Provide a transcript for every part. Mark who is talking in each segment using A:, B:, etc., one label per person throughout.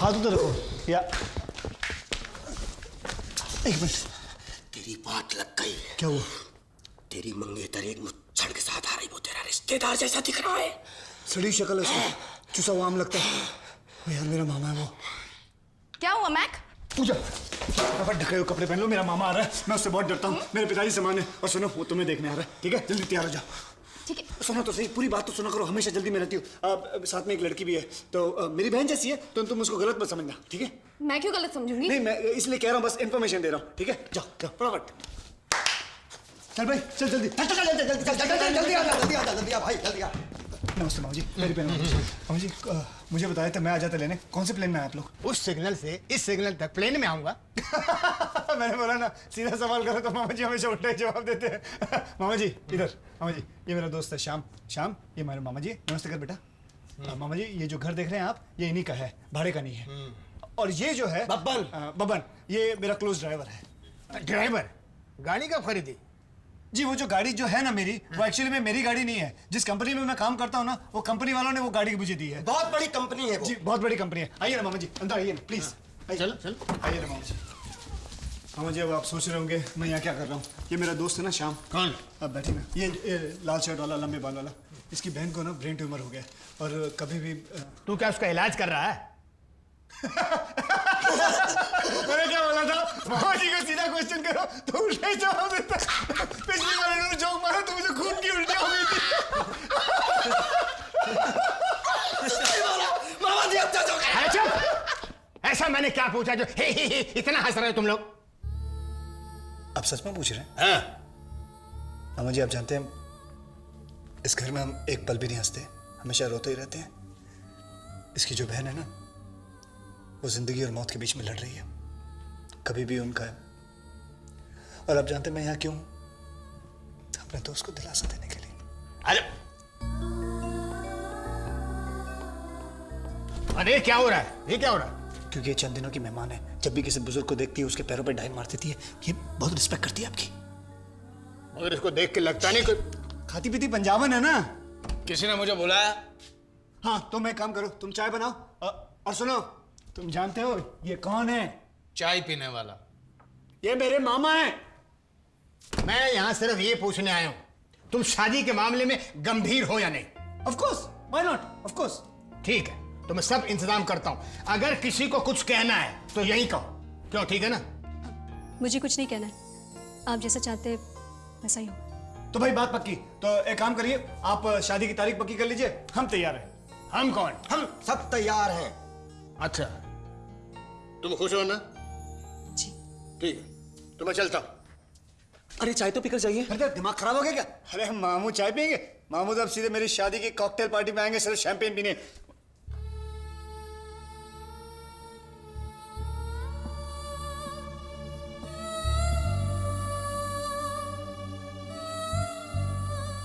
A: हाथ उधर रखो या एक मिनट।
B: तेरी बात लग गई।
A: क्या हुआ?
B: तेरी मंगेतर एक मुच्छड़ के साथ आ रही, वो तेरा रिश्तेदार जैसा दिख रहा है।
A: सड़ी शक्ल है उसकी, चुसा हुआ आम लगता है। ओ यार मेरा मामा है वो।
C: क्या हुआ मैक?
A: पूजा फटाफट ढके हुए कपड़े पहन लो, मेरा मामा आ रहा है, मैं उससे बहुत डरता हूँ। मेरे पिताजी समान है। और सुनो वो तुम्हें देखने आ रहा है, ठीक है? जल्दी तैयार हो जाओ।
C: ठीक है।
A: सुनो तो सही, पूरी बात तो सुना करो, हमेशा जल्दी में रहती हूँ। साथ में एक लड़की भी है तो मेरी बहन जैसी है, तो तुम उसको गलत मत समझना, ठीक है?
C: मैं क्यों गलत समझूंगी?
A: नहीं मैं इसलिए कह रहा हूँ, बस इन्फॉर्मेशन दे रहा हूँ, ठीक है? जाओ जाओ फटाफट। चल भाई चल जल्दी
B: जल्दी आ भाई, जल्दी आ।
A: नमस्ते मामा जी, मेरी बहन मामा जी, मुझे बताया था मैं आ जाता लेने। कौन से प्लेन में आए आप लोग?
D: उस सिग्नल से इस सिग्नल तक प्लेन में आऊंगा।
A: मैंने बोला ना सीधा सवाल करो तो मामा जी हमेशा उल्टा ही जवाब देते हैं। मामा जी इधर, मामा जी ये मेरा दोस्त है श्याम। श्याम ये मेरे मामा जी। नमस्ते कर बेटा। मामा जी ये जो घर देख रहे हैं आप, ये इन्हीं का है, भाड़े का नहीं है। और ये जो है बब्बन, ये मेरा क्लोज ड्राइवर है।
D: ड्राइवर गाड़ी कब खरीदी?
A: जी वो जो गाड़ी जो है ना मेरी, वो एक्चुअली में मेरी गाड़ी नहीं है। जिस कंपनी में मैं काम करता हूँ ना, वो कंपनी वालों ने वो गाड़ी मुझे दी है।
B: बहुत बड़ी कंपनी है वो।
A: जी बहुत बड़ी कंपनी है। आइए ना मामा जी, अंदर आइए ना प्लीज।
D: चलो चलो
A: आइए ना मामा जी। मामा जी अब आप सोच रहे होंगे मैं यहाँ क्या कर रहा हूँ। ये मेरा दोस्त है ना श्याम।
D: कौन?
A: अब बैठिए ना। ये लाल शर्ट वाला, लंबे बाल वाला, इसकी बहन को ना ब्रेन ट्यूमर हो गया और कभी भी
D: तू क्या उसका इलाज कर रहा है?
A: मैंने क्या बोला था? मामा जी को सीधा क्वेश्चन करो तो उल्टे जवाब देता। पिछली बार इन्होंने जोक मारा तो मुझे खून की उल्टी हो गई थी।
B: मामा जी अच्छा जोक है।
D: अरे चुप! ऐसा मैंने क्या पूछा जो हे इतना हंस रहे हो तुम लोग?
A: आप सच में पूछ रहे हैं?
D: हाँ।
A: मामा जी आप जानते हैं इस घर में हम एक पल भी नहीं हंसते, हमेशा रोते ही रहते हैं। इसकी जो बहन है ना, वो जिंदगी और मौत के बीच में लड़ रही है, कभी भी उनका है। और आप जानते हैं मैं यहाँ क्यों हूं? अपने दोस्त को दिलासा देने के लिए।
D: अरे क्या हो रहा है? ये क्या हो रहा है?
A: क्योंकि ये चंद दिनों की मेहमान है, जब भी किसी बुजुर्ग को देखती है उसके पैरों पर डाइन मार देती है। ये बहुत रिस्पेक्ट करती है आपकी।
D: मगर इसको देख के लगता नहीं कोई
A: खाती पीती पंजाबन है ना।
D: किसी ने मुझे बुलाया।
A: हाँ तो मैं काम करो, तुम चाय बनाओ। और सुनो, तुम जानते हो ये कौन है?
D: चाय पीने वाला।
A: ये मेरे मामा हैं।
D: मैं यहाँ सिर्फ ये पूछने आया हूँ, तुम शादी के मामले में गंभीर हो या नहीं?
A: Of course, why not? Of course.
D: ठीक है तो मैं सब इंतजाम करता हूँ। अगर किसी को कुछ कहना है तो यही कहो। क्यों? ठीक है ना?
E: मुझे कुछ नहीं कहना है, आप जैसा चाहते वैसा ही हो।
A: तो भाई बात पक्की। तो एक काम करिए, आप शादी की तारीख पक्की कर लीजिए, हम तैयार हैं।
D: हम कौन?
B: हम सब तैयार हैं।
D: अच्छा तुम खुश हो ना?
E: जी।
D: ठीक है तो मैं चलता हूँ।
B: अरे चाय तो पीकर जाइए।
A: अरे दिमाग खराब हो गया क्या? अरे मामू चाय पियेंगे? मामू तो अब सीधे मेरी शादी की कॉकटेल पार्टी में आएंगे, सिर्फ शैंपेन पीने।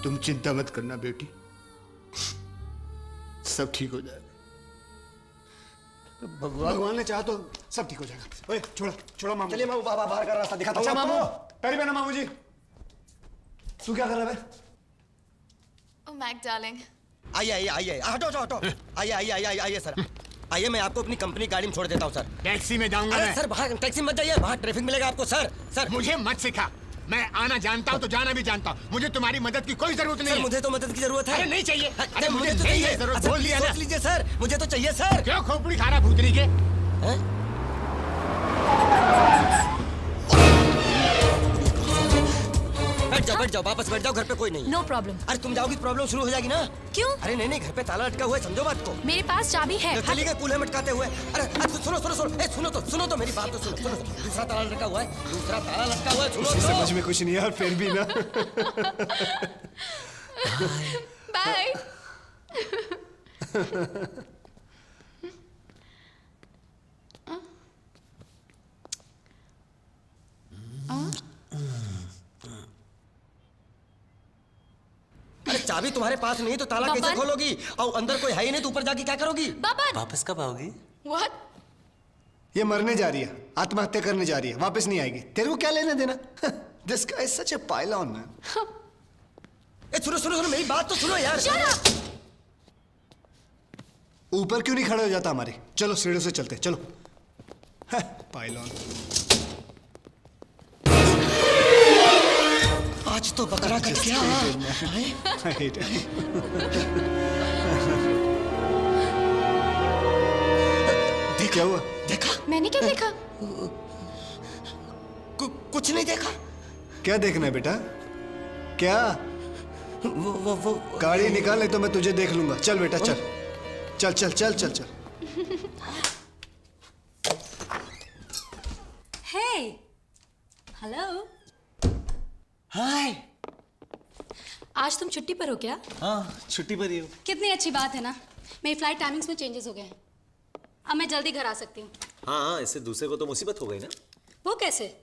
D: तुम चिंता मत करना बेटी, सब ठीक हो जाएगा।
A: भगवान ने चाहा तो सब ठीक हो जाएगा। ओए छोड़ो छोड़ो मामू।
B: चलिए मामू, बाबा बाहर का रास्ता दिखाता हूँ
A: अच्छा
B: आपको।
A: मामू, पैरी बहना मामू जी। तू क्या कर रहा है?
C: Oh, Mac darling.
B: आइए आइए आइए, हटो हटो हटो। आइए आइए आइए आइए सर, आइए मैं आपको अपनी कंपनी गाड़ी में छोड़ देता हूँ सर।
D: टैक्सी में जाऊंगा
B: अरे
D: मैं।
B: सर बाहर टैक्सी में मत जाइए, बाहर ट्रैफिक मिलेगा आपको। सर सर
D: मुझे मत सिखा, मैं आना जानता हूँ तो जाना भी जानता हूँ। मुझे तुम्हारी मदद की कोई जरूरत नहीं
B: सर
D: है।
B: मुझे तो मदद की जरूरत है।
D: अरे नहीं चाहिए।
B: अरे मुझे तो
D: नहीं
B: चाहिए
D: है जरूरत।
B: अच्छा,
D: बोल दिया ना।
B: सोच लीजिए सर, मुझे तो चाहिए सर।
D: क्यों खोपड़ी खा रहा भूतनी के?
B: हैं? बैठ जाओ वापस बैठ जाओ, घर पे कोई नहीं।
E: No problem.
B: अरे तुम जाओगी तो प्रॉब्लम शुरू हो जाएगी ना।
E: क्यों?
B: अरे नहीं नहीं, घर पे ताला लटका हुआ है, समझो बात को।
E: मेरे पास चाबी है।
B: चली गए कूल्हे मटकाते हुए। अरे अच्छा, सुनो सुनो सुनो, ए सुनो तो मेरी बात तो सुनो सुनो। दूसरा ताला लटका हुआ है, दूसरा ताला लटका हुआ है, सुनो तो।
A: समझ में कुछ नहीं है और फिर भी ना।
C: Bye.
B: अरे चाबी तुम्हारे पास नहीं तो ताला कैसे
E: बबन?
B: खोलोगी? और अंदर कोई है ही नहीं तो ऊपर जाके क्या करोगी?
E: बबन!
F: वापस कब आओगी?
C: What?
A: ये मरने जा रही है, आत्महत्या करने जा रही है, वापस नहीं आएगी। तेरे को क्या लेना देना? This guy is such a pylon, man.
B: ए सुनो सुनो सुनो, मेरी बात तो सुनो यार।
E: Shut up!
A: ऊपर क्यों नहीं खड़े हो जाता हमारे? चलो सीढ़ियों से चलते, चलो। पाइलॉन।
B: आज तो बकरा कट गया।
A: देख क्या हुआ?
B: देखा?
C: मैंने क्या देखा?
B: कुछ नहीं देखा।
A: क्या देखना है बेटा? क्या?
B: वो
A: गाड़ी निकाल, नहीं तो मैं तुझे देख लूंगा। चल बेटा चल, चल चल चल चल चल।
E: हे, हेलो।
B: हाय।
E: आज तुम छुट्टी पर हो क्या?
F: हाँ, छुट्टी पर ही हूँ।
E: कितनी अच्छी बात है ना। मेरी फ्लाइट टाइमिंग्स में चेंजेस हो गए हैं। अब मैं जल्दी घर आ सकती हूँ।
F: हाँ, इससे दूसरे को तो मुसीबत हो गई ना।
E: वो कैसे?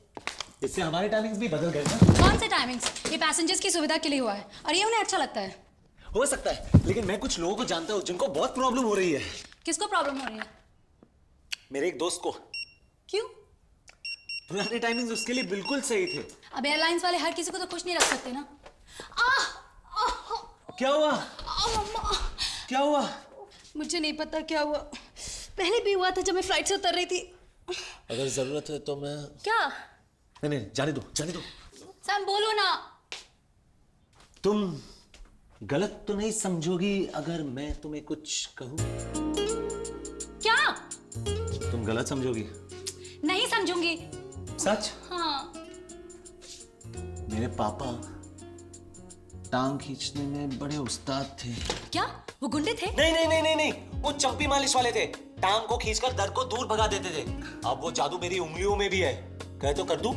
F: इससे हमारे टाइमिंग्स भी बदल गए ना।
E: कौन से टाइमिंग्स? ये पैसेंजर्स की सुविधा के लिए हुआ है और ये उन्हें अच्छा लगता है।
F: हो सकता है, लेकिन मैं कुछ लोगों को जानता हूँ जिनको बहुत प्रॉब्लम हो रही है।
E: किसको प्रॉब्लम हो रही है?
F: मेरे एक दोस्त को।
E: क्यों?
F: पुराने टाइमिंग्स उसके लिए बिल्कुल सही थे।
E: अब एयरलाइंस वाले हर किसी को तो खुश नहीं रख सकते ना।
F: क्या हुआ? क्या हुआ?
E: मुझे नहीं पता क्या हुआ। पहले भी हुआ था जब मैं फ्लाइट से उतर रही थी।
F: अगर जरूरत है तो मैं।
E: क्या?
F: नहीं, जाने दो, जाने दो।
E: सैम बोलो ना।
F: तुम गलत तो नहीं समझोगी अगर मैं तुम्हें कुछ कहूँ?
E: क्या?
F: तुम गलत समझोगी?
E: नहीं समझूंगी।
F: सच?
E: हाँ।
F: मेरे पापा टांग खींचने में बड़े उस्ताद थे।
E: क्या? वो गुंडे थे?
F: नहीं, वो चंपी मालिश वाले थे। टांग को खींचकर दर्द को दूर भगा देते थे। अब वो जादू मेरी उंगलियों में भी है। कहे तो कर दूं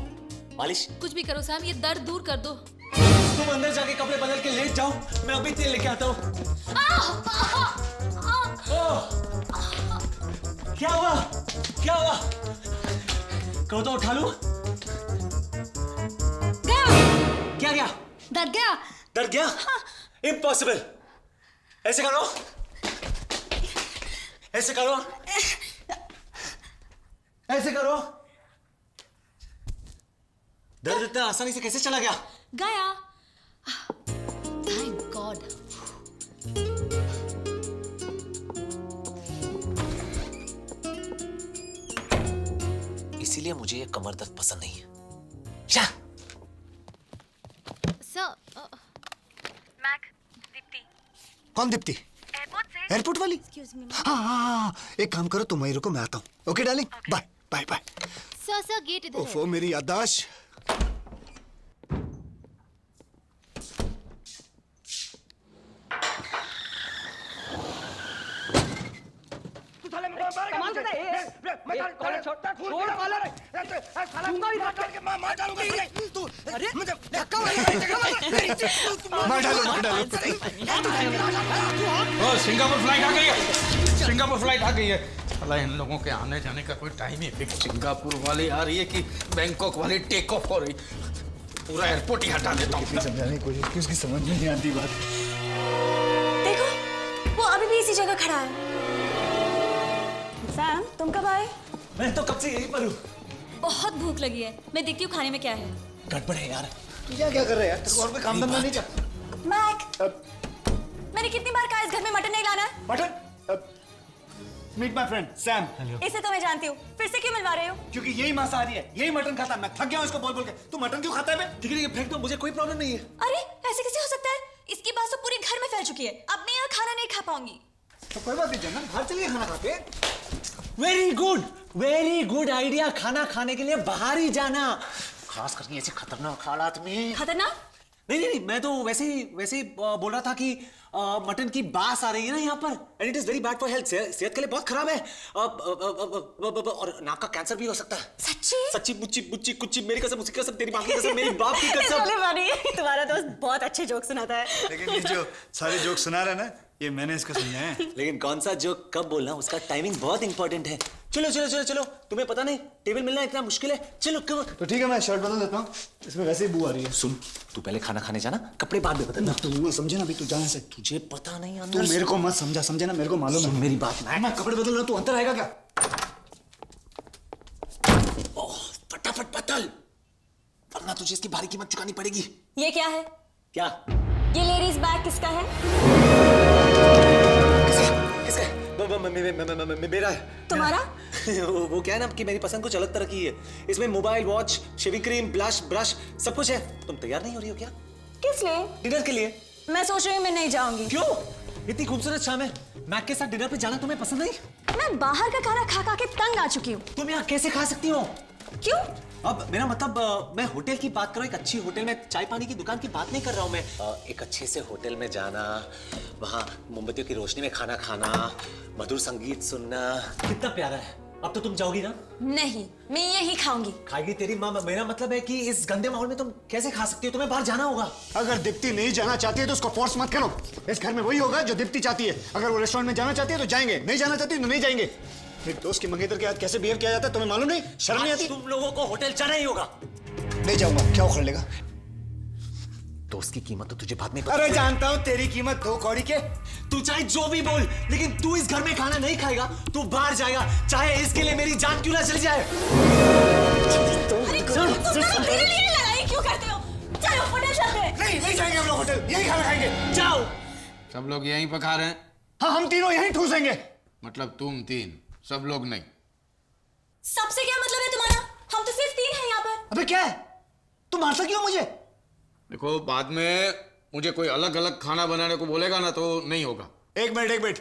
F: मालिश?
E: कुछ भी करो सैम, ये दर्द दूर कर दो।
F: तुम अंदर जाके कपड़े बदल के लेट जाओ, मैं अभी तेल लेके आता हूँ। क्या हुआ? क्या हुआ? कहो तो उठा लूं?
E: गया।
F: क्या गया?
E: दर्द गया।
F: डर गया? इम्पॉसिबल। ऐसे करो, ऐसे करो, ऐसे करो। दर्द इतना आसानी से कैसे चला गया?
E: गया। Thank God.
F: इसीलिए मुझे ये कमर दर्द पसंद नहीं है। क्या?
C: सर, मैक, दीप्ति।
A: कौन दीप्ति?
C: एयरपोर्ट से।
A: एयरपोर्ट वाली?
C: Excuse me.
A: हाँ, एक काम करो, तुम वहीं रुको, मैं आता हूँ। Okay darling, bye bye bye.
C: Sir gate इधर है।
A: ओफो मेरी याददाश्त।
G: सिंगापुर फ्लाइट आ गई है। सिंगापुर फ्लाइट आ गई है। साला इन लोगों के आने जाने का कोई टाइम ही फिक्स। सिंगापुर वाली आ रही है कि बैंकॉक वाली टेक ऑफ हो रही। पूरा एयरपोर्ट ही हटा देता हूँ।
A: समझाने की कोशिश की, उसकी समझ में नहीं आती बात।
H: देखो, वो अभी भी इसी जगह खड़ा है। सैम, तुम कब आए?
F: मैं तो कब से यहीं पर हूँ।
H: बहुत भूख लगी है। मैं देखती हूँ खाने में क्या है।
F: गड़बड़ है यार।
A: क्या क्या कर रहे हैं यार? तेरे को और कोई काम धंधा नहीं क्या?
H: मैक, मैंने कितनी बार कहा इस घर में मटन नहीं लाना है?
A: Mutton? Meet my friend Sam.
H: इसे तो मैं जानती हूँ, फिर से क्यों मिलवा रहे हो?
A: क्योंकि यही मांसाहारी है, यही मटन खाता है। मैं थक गया हूँ इसको बोल बोल के। तू मटन क्यों खाता है बे?
F: ठीक है, ये फेंक दो, मुझे कोई प्रॉब्लम नहीं है।
H: अरे ऐसे कैसे हो सकता है? इसकी बात तो पूरे घर में फैल चुकी है। अब मैं यहाँ खाना नहीं खा पाऊंगी।
A: तो कोई बात नहीं जनरल, बाहर चलिए खाना खा के।
F: Very good idea. खाना खाने के लिए बाहर ही जाना, खास करके ऐसे खतरनाक हालात में।
H: खतरनाक?
F: नहीं, मैं तो वैसे ही बोल रहा था कि मटन की बास आ रही है ना यहाँ पर, and it is very bad for health. सेहत के लिए बहुत खराब है। और नाक का कैंसर भी हो सकता है।
H: सच्ची?
F: सच्ची मुच्ची बुच्ची कुच्ची, मेरी कसम, उसकी कसम, तेरी माँ की कसम, मेरी बाप की कसम।
H: तुम्हारा दोस्त बहुत अच्छे जोक सुनाता है।
A: लेकिन ये जो सारे जोक सुना रहा है ना, ये मैंने इसको समझाया है।
F: लेकिन कौन सा जोक कब बोलना, उसका टाइमिंग बहुत इंपॉर्टेंट है। चलो, तुम्हें पता नहीं टेबल मिलना इतना मुश्किल है। चलो
A: तो ठीक है, मैं शर्ट बदल देता हूँ, इसमें वैसे ही बू आ रही है।
F: सुन, तू पहले खाना खाने जाना, कपड़े बाद में बदलना।
A: तू वो समझे ना अभी, तू जाने से।
F: तुझे पता नहीं
A: तू
F: अंदर
A: मेरे को मत समझा, समझे ना, मेरे को मालूम है।
F: सुन मेरी बात।
A: मैं कपड़े बदल रहा हूँ, तू अंदर आएगा क्या?
F: फटाफट बदल, वरना तुझे इसकी भारी कीमत चुकानी पड़ेगी।
H: ये क्या है?
F: क्या?
H: ये लेडीज बैग किसका है?
F: किसका? मेरा है।
H: तुम्हारा?
F: वो क्या है ना कि मेरी पसंद कुछ अलग तरह की है। इसमें mobile, watch, shaving cream, blush, brush सब कुछ है। तुम तैयार नहीं हो रही हो क्या
H: किस लिए?
F: डिनर के लिए?
H: मैं सोच रही हूँ मैं नहीं जाऊंगी।
F: क्यों? इतनी खूबसूरत शाम है, मैक के साथ डिनर पे जाना तुम्हें पसंद नहीं?
H: मैं बाहर का खाना खा खा के तंग आ चुकी हूँ।
F: तुम यहाँ कैसे खा सकती हो?
H: क्यों?
F: अब मेरा मतलब मैं होटल की बात कर रहा हूँ, एक अच्छी होटल में, चाय पानी की दुकान की बात नहीं कर रहा हूँ मैं। एक अच्छे से होटल में जाना, वहाँ मोमबत्तियों की रोशनी में खाना खाना, मधुर संगीत सुनना, कितना प्यारा है। अब तो तुम जाओगी ना?
H: नहीं, मैं यही खाऊंगी।
F: खाएगी तेरी माँ। मेरा मतलब है कि इस गंदे माहौल में तुम कैसे खा सकती हो? तुम्हें बाहर जाना होगा।
D: अगर दीप्ति नहीं जाना चाहती है तो उसको फोर्स मत करो। इस घर में वही होगा जो दीप्ति चाहती है। अगर वो रेस्टोरेंट में जाना चाहती है तो जाएंगे, नहीं जाना चाहती तो नहीं जाएंगे। एक दोस्त की मंगेतर के साथ कैसे बिहेव किया जाता है तुम्हें मालूम नहीं? शर्म नहीं आती?
F: तुम लोगों को होटल जाना ही होगा।
A: नहीं जाऊंगा, क्या उखड़ लेगा?
F: दोस्त की कीमत तो तुझे बाद में पता।
A: अरे जानता हूँ तेरी कीमत 2 कौड़ी के।
F: तू चाहे जो भी बोल, लेकिन तू इस घर में खाना नहीं खाएगा, तू बाहर जाएगा, चाहे इसके लिए मेरी जान क्यों ना चली जाए।
H: अरे तुम दोनों मेरे लिए लड़ाई क्यों करते हो? चलो होटल चलते हैं।
D: नहीं जाएंगे हम लोग होटल, यही खाना खाएंगे।
F: जाओ।
G: सब लोग यहीं पर खा रहे हैं?
D: हाँ, हम तीनों यहीं ठूसेंगे।
G: मतलब तुम 3, सब लोग नहीं?
H: सबसे क्या मतलब है तुम्हारा? हम तो सिर्फ 3 हैं यहाँ पर।
D: अबे क्या है, तुम मारता क्यों मुझे?
G: देखो, बाद में मुझे कोई अलग अलग खाना बनाने को बोलेगा ना तो नहीं होगा।
D: एक मिनट,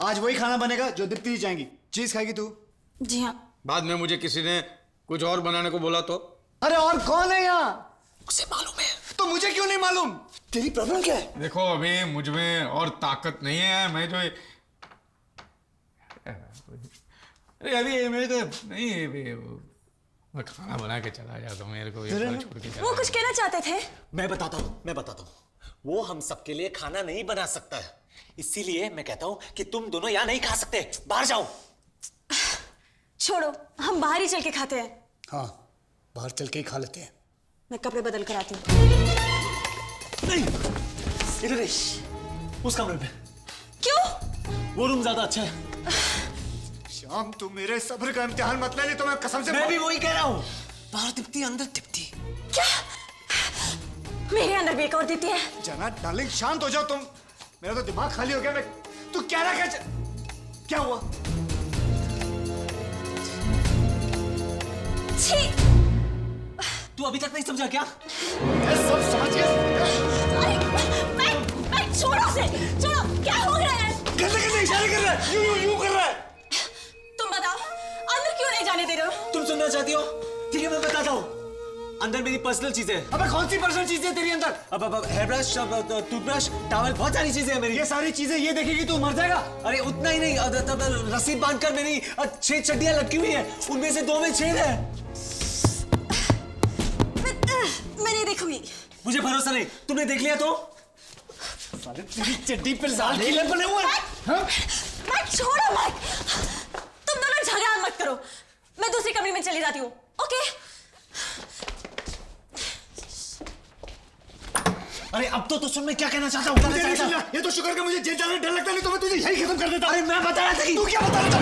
D: आज वही खाना बनेगा जो दीप्ति जी चाहेंगी। चीज खाएगी तू?
H: जी हाँ।
G: बाद में मुझे किसी ने कुछ और बनाने को बोला तो?
D: अरे और कौन है यहाँ?
F: उसे मालूम है।
D: तो मुझे क्यों नहीं मालूम?
F: तेरी प्रॉब्लम क्या है?
G: देखो, अभी मुझ में और ताकत नहीं है। मैं जो अरे अभी मेरे को नहीं, मैं खाना बना के चला जाता हूँ। मेरे को ये घर छोड़ के
H: वो कुछ कहना चाहते थे?
F: मैं बताता हूँ। वो हम सबके लिए खाना नहीं बना सकता है, इसीलिए मैं कहता हूँ कि तुम दोनों यहाँ नहीं खा सकते, बाहर जाओ।
H: छोड़ो, हम बाहर ही चल के खाते हैं।
A: हाँ, बाहर चल के ही खा लेते हैं।
H: मैं कपड़े बदल कर आती हूँ।
F: नहीं, इधर नहीं, उस कमरे में।
H: क्यों?
F: वो रूम ज्यादा अच्छा है।
D: श्याम, तू मेरे सब्र का इम्तिहान मत ले, नहीं तो मैं कसम से।
F: मैं भी वही कह रहा हूँ। बाहर दीप्ति, अंदर दीप्ति।
H: क्या? मेरे अंदर भी एक और दीप्ति है।
D: जाना डार्लिंग, शांत हो जाओ तुम। मेरा तो दिमाग खाली हो गया। मैं तू क्या रहा? क्या हुआ?
H: छी!
F: तू अभी तक नहीं समझा क्या?
D: मैं सब समझ गया।
H: अरे, मैं छोड़ो उसे, छोड़ो। क्या हो रहा है?
D: कैसे इशारे कर रहा है? यूं कर रहा है।
H: तुम बताओ, अंदर क्यों नहीं जाने दे रहे हो?
F: तुम सुनना चाहती हो? ठीक है, मैं बताता हूँ। अंदर मेरी पर्सनल चीजें हैं।
D: अबे कौन सी पर्सनल चीजें तेरी अंदर?
F: अब हेयर ब्रश, टूथब्रश, टॉवल, बहुत सारी चीजें हैं मेरी।
D: ये सारी चीजें ये देखेगी तू मर जाएगा।
F: अरे उतना ही नहीं, रस्सी बांधकर मेरी 6 चड्डियां लटकी हुई हैं, उनमें से 2 में छेद है।
H: मैं नहीं देखूंगी।
F: मुझे भरोसा नहीं, तुमने देख लिया तो?
D: साले तेरी चड्डी पे लाल किले बने हुए हैं। हाँ?
H: मैं छोड़ो मत। तुम दोनों झगड़ा मत करो। मैं दूसरी कमरे में चली जाती हूँ। ओके?
F: अरे अब तो सुन, मैं क्या कहना चाहता हूँ।
D: मुझे नहीं सुनना। ये तो शुक्र का मुझे जेल जाने डर लगता, नहीं तो मैं तुझे यही खत्म कर देता।
F: अरे मैं बता रहा था कि
D: तू क्या बता रहा था?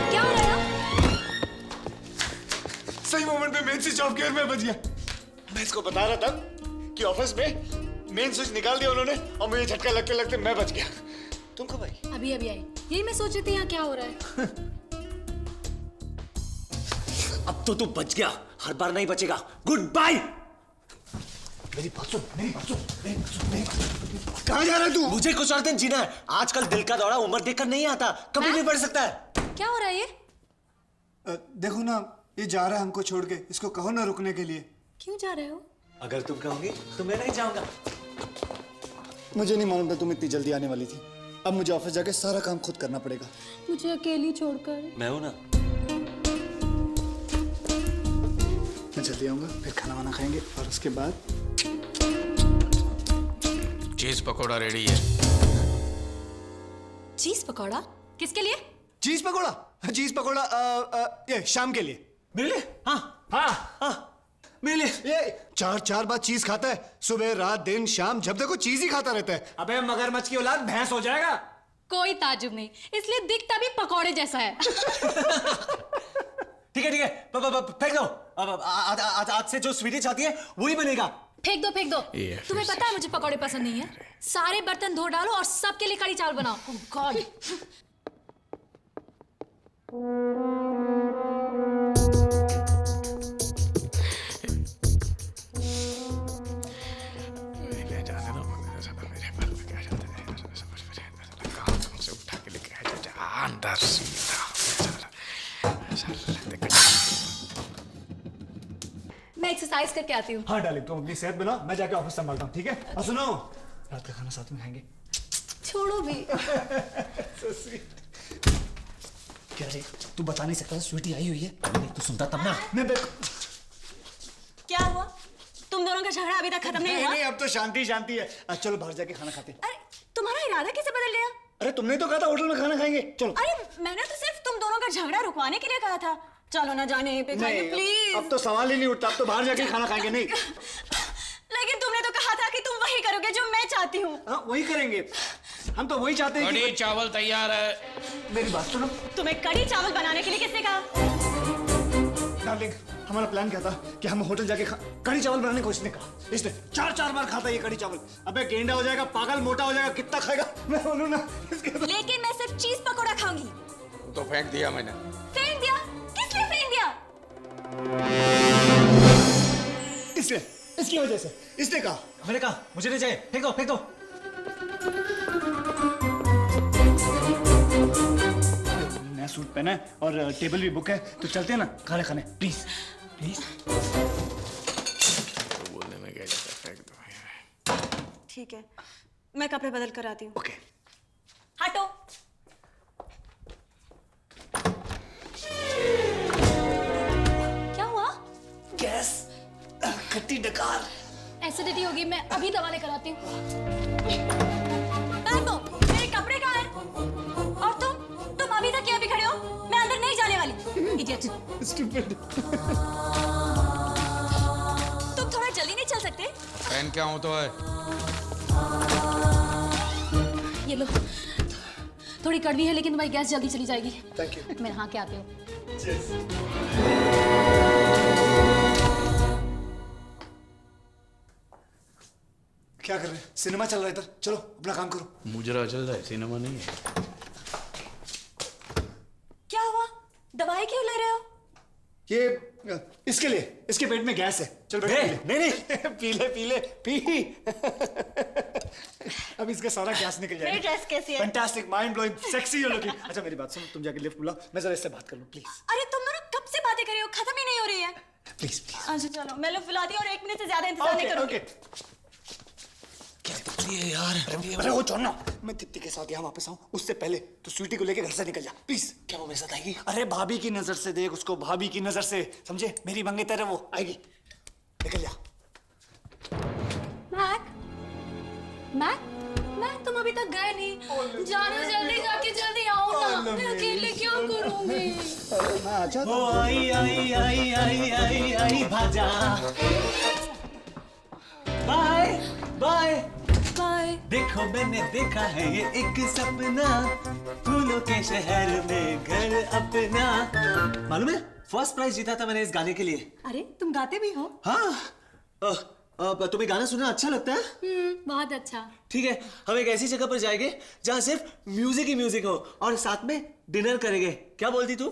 H: क्या हो रहा है?
D: सही मोमेंट पे मेन स्विच ऑफ किया और मैं बच गया। मैं इसको बता रहा था कि ऑफिस में मेन स्विच निकाल दिया उन्होंने और मुझे झटका लगते लगते मैं बच गया। तुम कब आई?
C: अभी अभी आई। यही मैं सोच रही थी यहाँ क्या हो रहा है।
F: अब तो तू बच गया, हर बार नहीं बचेगा। Goodbye.
D: मेरी बात सुन, मेरी बात सुन, मेरी बात सुन, मेरी बात सुन। कहाँ जा रहा है तू?
F: मुझे कुछ और दिन जीना है। आजकल दिल का दौरा उम्र देखकर नहीं आता, कभी भी बढ़ सकता है।
C: क्या हो रहा है ये?
A: देखो ना, ये जा रहा है हमको छोड़ के। इसको कहो ना रुकने के लिए।
C: क्यों जा रहे हो?
F: अगर तुम कहोगी तो मैं नहीं जाऊंगा।
A: मुझे नहीं मालूम था तुम इतनी जल्दी आने वाली थी। अब मुझे ऑफिस जाके सारा काम खुद करना पड़ेगा।
C: मुझे अकेली छोड़कर।
F: मैं हूं ना।
A: मैं जल्दी आऊंगा, फिर खाना वाना खाएंगे और उसके बाद
G: चीज पकौड़ा रेडी है।
H: चीज पकौड़ा? किसके लिए?
A: चीज पकौड़ा। चीज पकौड़ा ये शाम के लिए।
F: मेरे लिए? हाँ हाँ हाँ, मेरे लिए।
A: ये 4 बार चीज खाता है, सुबह रात दिन शाम, जब देखो चीज ही खाता रहता है।
D: अबे मगरमच्छ की औलाद भैंस हो जाएगा।
C: कोई ताजुब नहीं, इसलिए दिखता भी पकौड़े जैसा है।
F: ठीक है फेंक दो। अब आज से जो स्वीटी चाहती है वही बनेगा।
C: फेंक दो फेंक दो। तुम्हें पता है मुझे पकौड़े पसंद नहीं है। सारे बर्तन धो डालो और सबके लिए कड़ी चावल बनाओ। ओह गॉड। मैं एक्सरसाइज करके आती हूँ।
D: हाँ डार्लिंग, तुम अपनी सेहत बनाओ, मैं जाके ऑफिस संभालता हूँ, ठीक है? और सुनो, रात का खाना साथ में खाएंगे।
C: छोड़ो भी।
D: So sweet. क्या रे, तू बता नहीं सकता स्वीटी आई हुई है?
F: नहीं तू सुनता तब ना।
H: क्या हुआ? तुम दोनों का झगड़ा अभी तक खत्म नहीं हुआ?
D: नहीं, अब तो शांति शांति है। चलो बाहर जाके खाना खाते हैं।
H: अरे तुम्हारा इरादा कैसे बदल गया?
D: अरे तुमने तो कहा था होटल में खाना खाएंगे, चलो।
H: अरे मैंने तो सिर्फ तुम दोनों का झगड़ा रुकवाने के लिए कहा था। चलो ना जाने पे खाइए प्लीज।
D: अब तो सवाल ही नहीं उठता, अब तो बाहर जाके खाना खाएंगे। नहीं
H: लेकिन तुमने तो कहा था कि तुम वही करोगे जो मैं चाहती हूँ।
D: हाँ वही करेंगे, हम तो वही चाहते हैं
G: कड़ी चावल तैयार है।
D: मेरी बात सुनो
H: तुम्हें कड़ी चावल बनाने के लिए किसने कहा?
D: डार्लिंग, हमारा प्लान क्या था कि हम होटल जाके कड़ी चावल बनाने को इसने कहा। इसने चार बार खाता ये कड़ी चावल। अबे गेंडा हो जाएगा, पागल मोटा हो जाएगा, कितना खाएगा? मैं बोलूं ना
H: लेकिन मैं सिर्फ चीज पकौड़ा खाऊंगी।
G: तो फेंक दिया मैंने।
H: फेंक दिया? किस लिए फेंक दिया?
D: इसलिए, इसकी वजह से इसने कहा।
F: मैंने कहा मुझे नहीं चाहिए, फेंक दो।
D: नया सूट पहना है और टेबल भी बुक है, तो चलते हैं ना खाना खाने, प्लीज प्लीज।
G: बोलने में क्या जाता है, फेंक दो।
H: ठीक है, मैं कपड़े बदल कर आती हूँ।
D: ओके।
H: हटो। क्या हुआ?
D: गैस, खट्टी डकार।
C: एसिडिटी होगी, मैं अभी दवा लेकर आती हूँ।
H: मेरे कपड़े कहाँ हैं? और तुम अभी तक यहाँ भी खड़े हो? मैं अंदर नहीं जाने वाली। इडियट।
D: Stupid.
H: तुम थोड़ा जल्दी नहीं चल सकते?
G: पहन क्या हो तो है।
C: ये लो, थोड़ी कड़वी है लेकिन तुम्हारी गैस जल्दी चली जाएगी।
D: Thank you.
C: मैं नहा के आती हूँ।
D: क्या कर रहे हैं? सिनेमा चल रहा है इधर, चलो अपना काम करो।
G: मुजरा चल रहा है, सिनेमा नहीं है।
H: क्या हुआ? दवाई क्यों ले रहे हो?
D: ये इसके लिए, इसके पेट में गैस है। चल बेटा
F: नहीं
D: पी ले पी। अब इसका सारा गैस निकल जाएगा।
H: मेरी ड्रेस कैसी है?
D: फैंटास्टिक, माइंड ब्लोइंग, सेक्सी हो लुकिंग। अच्छा मेरी बात सुनो, तुम जाके लिफ्ट बुलाओ, मैं जरा इससे बात कर लूं प्लीज।
H: अरे तुम दोनों कब से बातें कर रहे हो? खत्म ही नहीं हो रही है।
D: Please please.
H: अच्छा चलो, मैं लिफ्ट बुलाती हूँ और 1 मिनट से ज्यादा इंतजार नहीं करूंगी।
D: ओके।
F: क्या कर रही है यार?
D: अरे वो छोड़ना, मैं दीप्ति के साथ यहाँ वापस आऊँ उससे पहले तो स्वीटी को लेके घर से निकल जा प्लीज।
F: क्या वो मेरे साथ आएगी?
D: अरे भाभी की नजर से देख उसको, भाभी की नजर से, समझे? मेरी मंगेतर है वो, आएगी। निकल जा।
C: मैक, तुम अभी तक गए नहीं। जाना, जल्दी जाके जल्दी आओ ना। मैं अकेले क्या करूंगी?
D: मैं आजा।
F: ओ आई भाजा। बाय।
C: बाय।
F: देखो मैंने देखा है ये एक सपना, फूलों के शहर में घर अपना। मालूम है, फर्स्ट प्राइज जीता था मैंने इस गाने के लिए।
H: अरे तुम गाते भी हो?
F: हाँ। तुम्हें गाना सुनना अच्छा लगता है?
C: बहुत अच्छा।
F: ठीक है, हम एक ऐसी जगह पर जाएंगे जहाँ सिर्फ म्यूजिक ही म्यूजिक हो और साथ में डिनर करेंगे। क्या बोलती तू?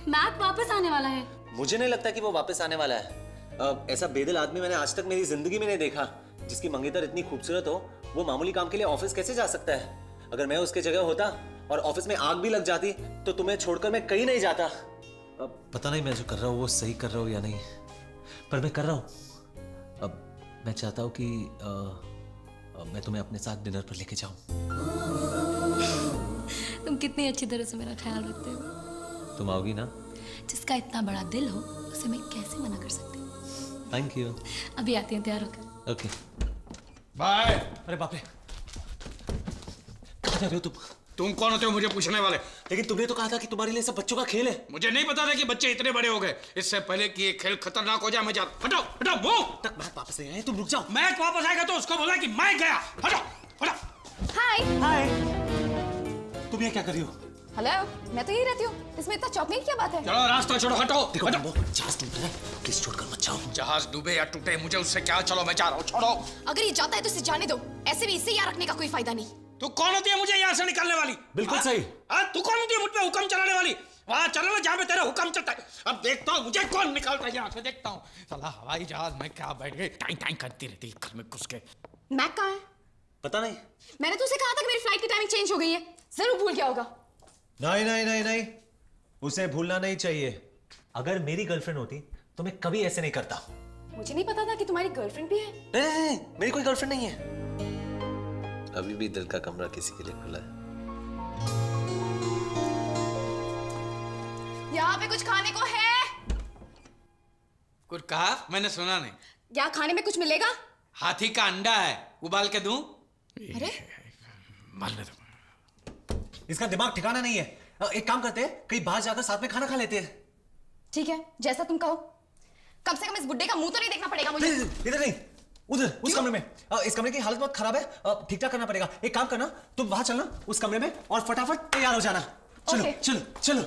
C: मैक वापस आने वाला है।
F: मुझे नहीं लगता कि वो वापस आने वाला है। ऐसा बेदिल आदमी मैंने आज तक मेरी जिंदगी में नहीं देखा। जिसकी मंगेतर इतनी खूबसूरत हो, वो मामूली काम के लिए ऑफिस कैसे जा सकता है? अगर मैं उसके जगह होता और ऑफिस में आग भी लग जाती तो तुम्हें छोड़कर मैं कहीं नहीं जाता। पता नहीं मैं जो कर रहा हूँ वो सही कर रहा हूँ या नहीं, पर मैं कर रहा हूँ। अब मैं चाहता हूँ कि मैं तुम्हें अपने साथ डिनर पर लेके जाऊं।
C: तुम कितनी अच्छी तरह से मेरा ख्याल रखते हो।
F: तुम आओगी ना?
C: जिसका इतना बड़ा दिल हो उसे मैं कैसे मना कर सकती हूँ।
F: Thank you.
C: अभी आती हूँ, तैयार होकर।
F: Okay
G: bye.
F: अरे बाप रे, कहाँ जा रहे हो तुम?
G: तुम कौन होते हो मुझे पूछने वाले?
F: लेकिन तुमने तो कहा था कि तुम्हारे लिए सब बच्चों का खेल है।
G: मुझे नहीं पता था कि बच्चे इतने बड़े हो गए। इससे पहले कि ये खेल खतरनाक हो जाए मैं जा। हटाओ वो
F: तक मैक वापस नहीं आए, तुम रुक जाओ।
G: मैक वापस आएगा तो उसको बोला कि मैं गया। हटाओ।
C: हाय।
F: हाय। तुम ये क्या कर रही हो?
C: हेलो, मैं तो यही रहती हूँ। इसमें इतना चौंकने की क्या बात है?
G: चलो रास्ता छोड़ो, हटो।
F: देखो वो जहाज टूट रहा है, प्लीज छोड़कर मत जाओ।
G: जहाज डूबे या टूटे मुझे उससे क्या, चलो मैं जा रहा हूँ, छोड़ो।
C: अगर ये जाता है तो इसे जाने दो। ऐसे भी इसे यहाँ रखने का कोई फायदा नहीं।
G: तू कौन होती है मुझे यहाँ से निकालने वाली?
F: बिल्कुल
G: हाँ?
F: सही।
G: हाँ, तू कौन होती है मुझ पे हुक्म चलाने वाली? वहाँ चलो ना जहाँ पे तेरा हुक्म चलता है। अब देखता हूँ मुझे कौन निकालता है यहाँ से, देखता हूँ। साला हवाई जहाज में क्या बैठ गई, टाइम टाइम करती रहती है घर में घुस के।
C: मैक कहाँ है?
F: पता नहीं।
C: मैंने तो उसे कहा था कि मेरी फ्लाइट की टाइमिंग चेंज हो गई है। जरूर भूल गया होगा।
F: नहीं नहीं नहीं नहीं, उसे भूलना नहीं चाहिए। अगर मेरी गर्लफ्रेंड होती तो मैं कभी ऐसे नहीं करता।
C: मुझे नहीं पता था कि तुम्हारी गर्लफ्रेंड भी है।
F: नहीं नहीं नहीं, मेरी कोई गर्लफ्रेंड नहीं है।
I: अभी भी दिल का कमरा किसी के लिए खुला है।
C: यहाँ पे कुछ खाने को है?
G: कुछ कहा? मैंने सुना नहीं।
C: यहाँ खाने में कुछ मिलेगा?
G: हाथी का अंडा है, उबाल के दूं?
C: अरे
G: मारने दो।
F: इसका दिमाग ठिकाना नहीं है। एक काम करते हैं, कहीं बाहर जाकर साथ में खाना खा लेते हैं।
C: ठीक है, जैसा तुम कहो। कम से कम इस बुड्ढे का मुंह तो नहीं देखना पड़ेगा मुझे।
F: इधर नहीं, उधर उस कमरे में। इस कमरे की हालत बहुत खराब है, ठीक ठाक करना पड़ेगा। एक काम करना, तुम वहां चलना उस कमरे में और फटाफट तैयार हो जाना। चलो
C: Okay.
F: चलो चलो।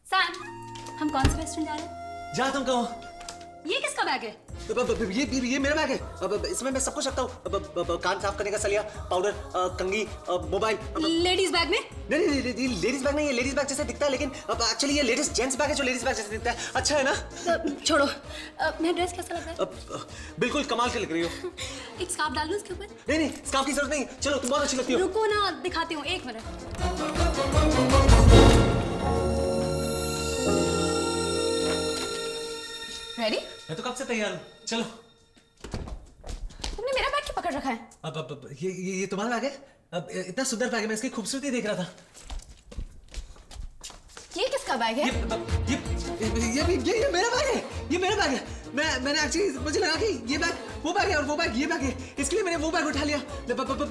E: सैम, हम कौन से रेस्टोरेंट जा रहे हैं?
F: जा तुम कहो।
E: ये किसका बैग है?
F: ये मेरा बैग है। इसमें मैं सब कुछ रखता हूँ। कान साफ करने का सलिया, पाउडर, कंघी, मोबाइल।
E: लेडीज बैग में?
F: नहीं नहीं, लेडीज बैग नहीं है। लेडीज बैग जैसे दिखता है, लेकिन एक्चुअली ये लेडीज जेंट्स बैग है जो लेडीज बैग जैसे दिखता है। अच्छा है ना?
E: छोड़ो। मेरा ड्रेस कैसा लग रहा है?
F: बिल्कुल कमाल की लग रही हो।
E: एक स्कार्फ डाल दूं इसके ऊपर?
F: नहीं नहीं, स्कार्फ की जरूरत नहीं। चलो, तुम बहुत अच्छी लगती हो।
E: रुको ना, दिखाती हूँ, एक मिनट।
C: रेडी?
F: मैं तो कब से तैयार हूँ। चलो।
C: तुमने मेरा बैग क्यों पकड़ रखा है?
F: अब ये तुम्हारा बैग है? अब इतना सुंदर बैग है, मैं इसकी खूबसूरती देख रहा था।
C: ये किसका बैग है?
F: ये मेरा बैग है। ये मेरा बैग है। मैंने एक्चुअली, मुझे लगा कि ये बैग वो बैग है और वो बैग ये बैग है, इसलिए मैंने वो बैग उठा लिया।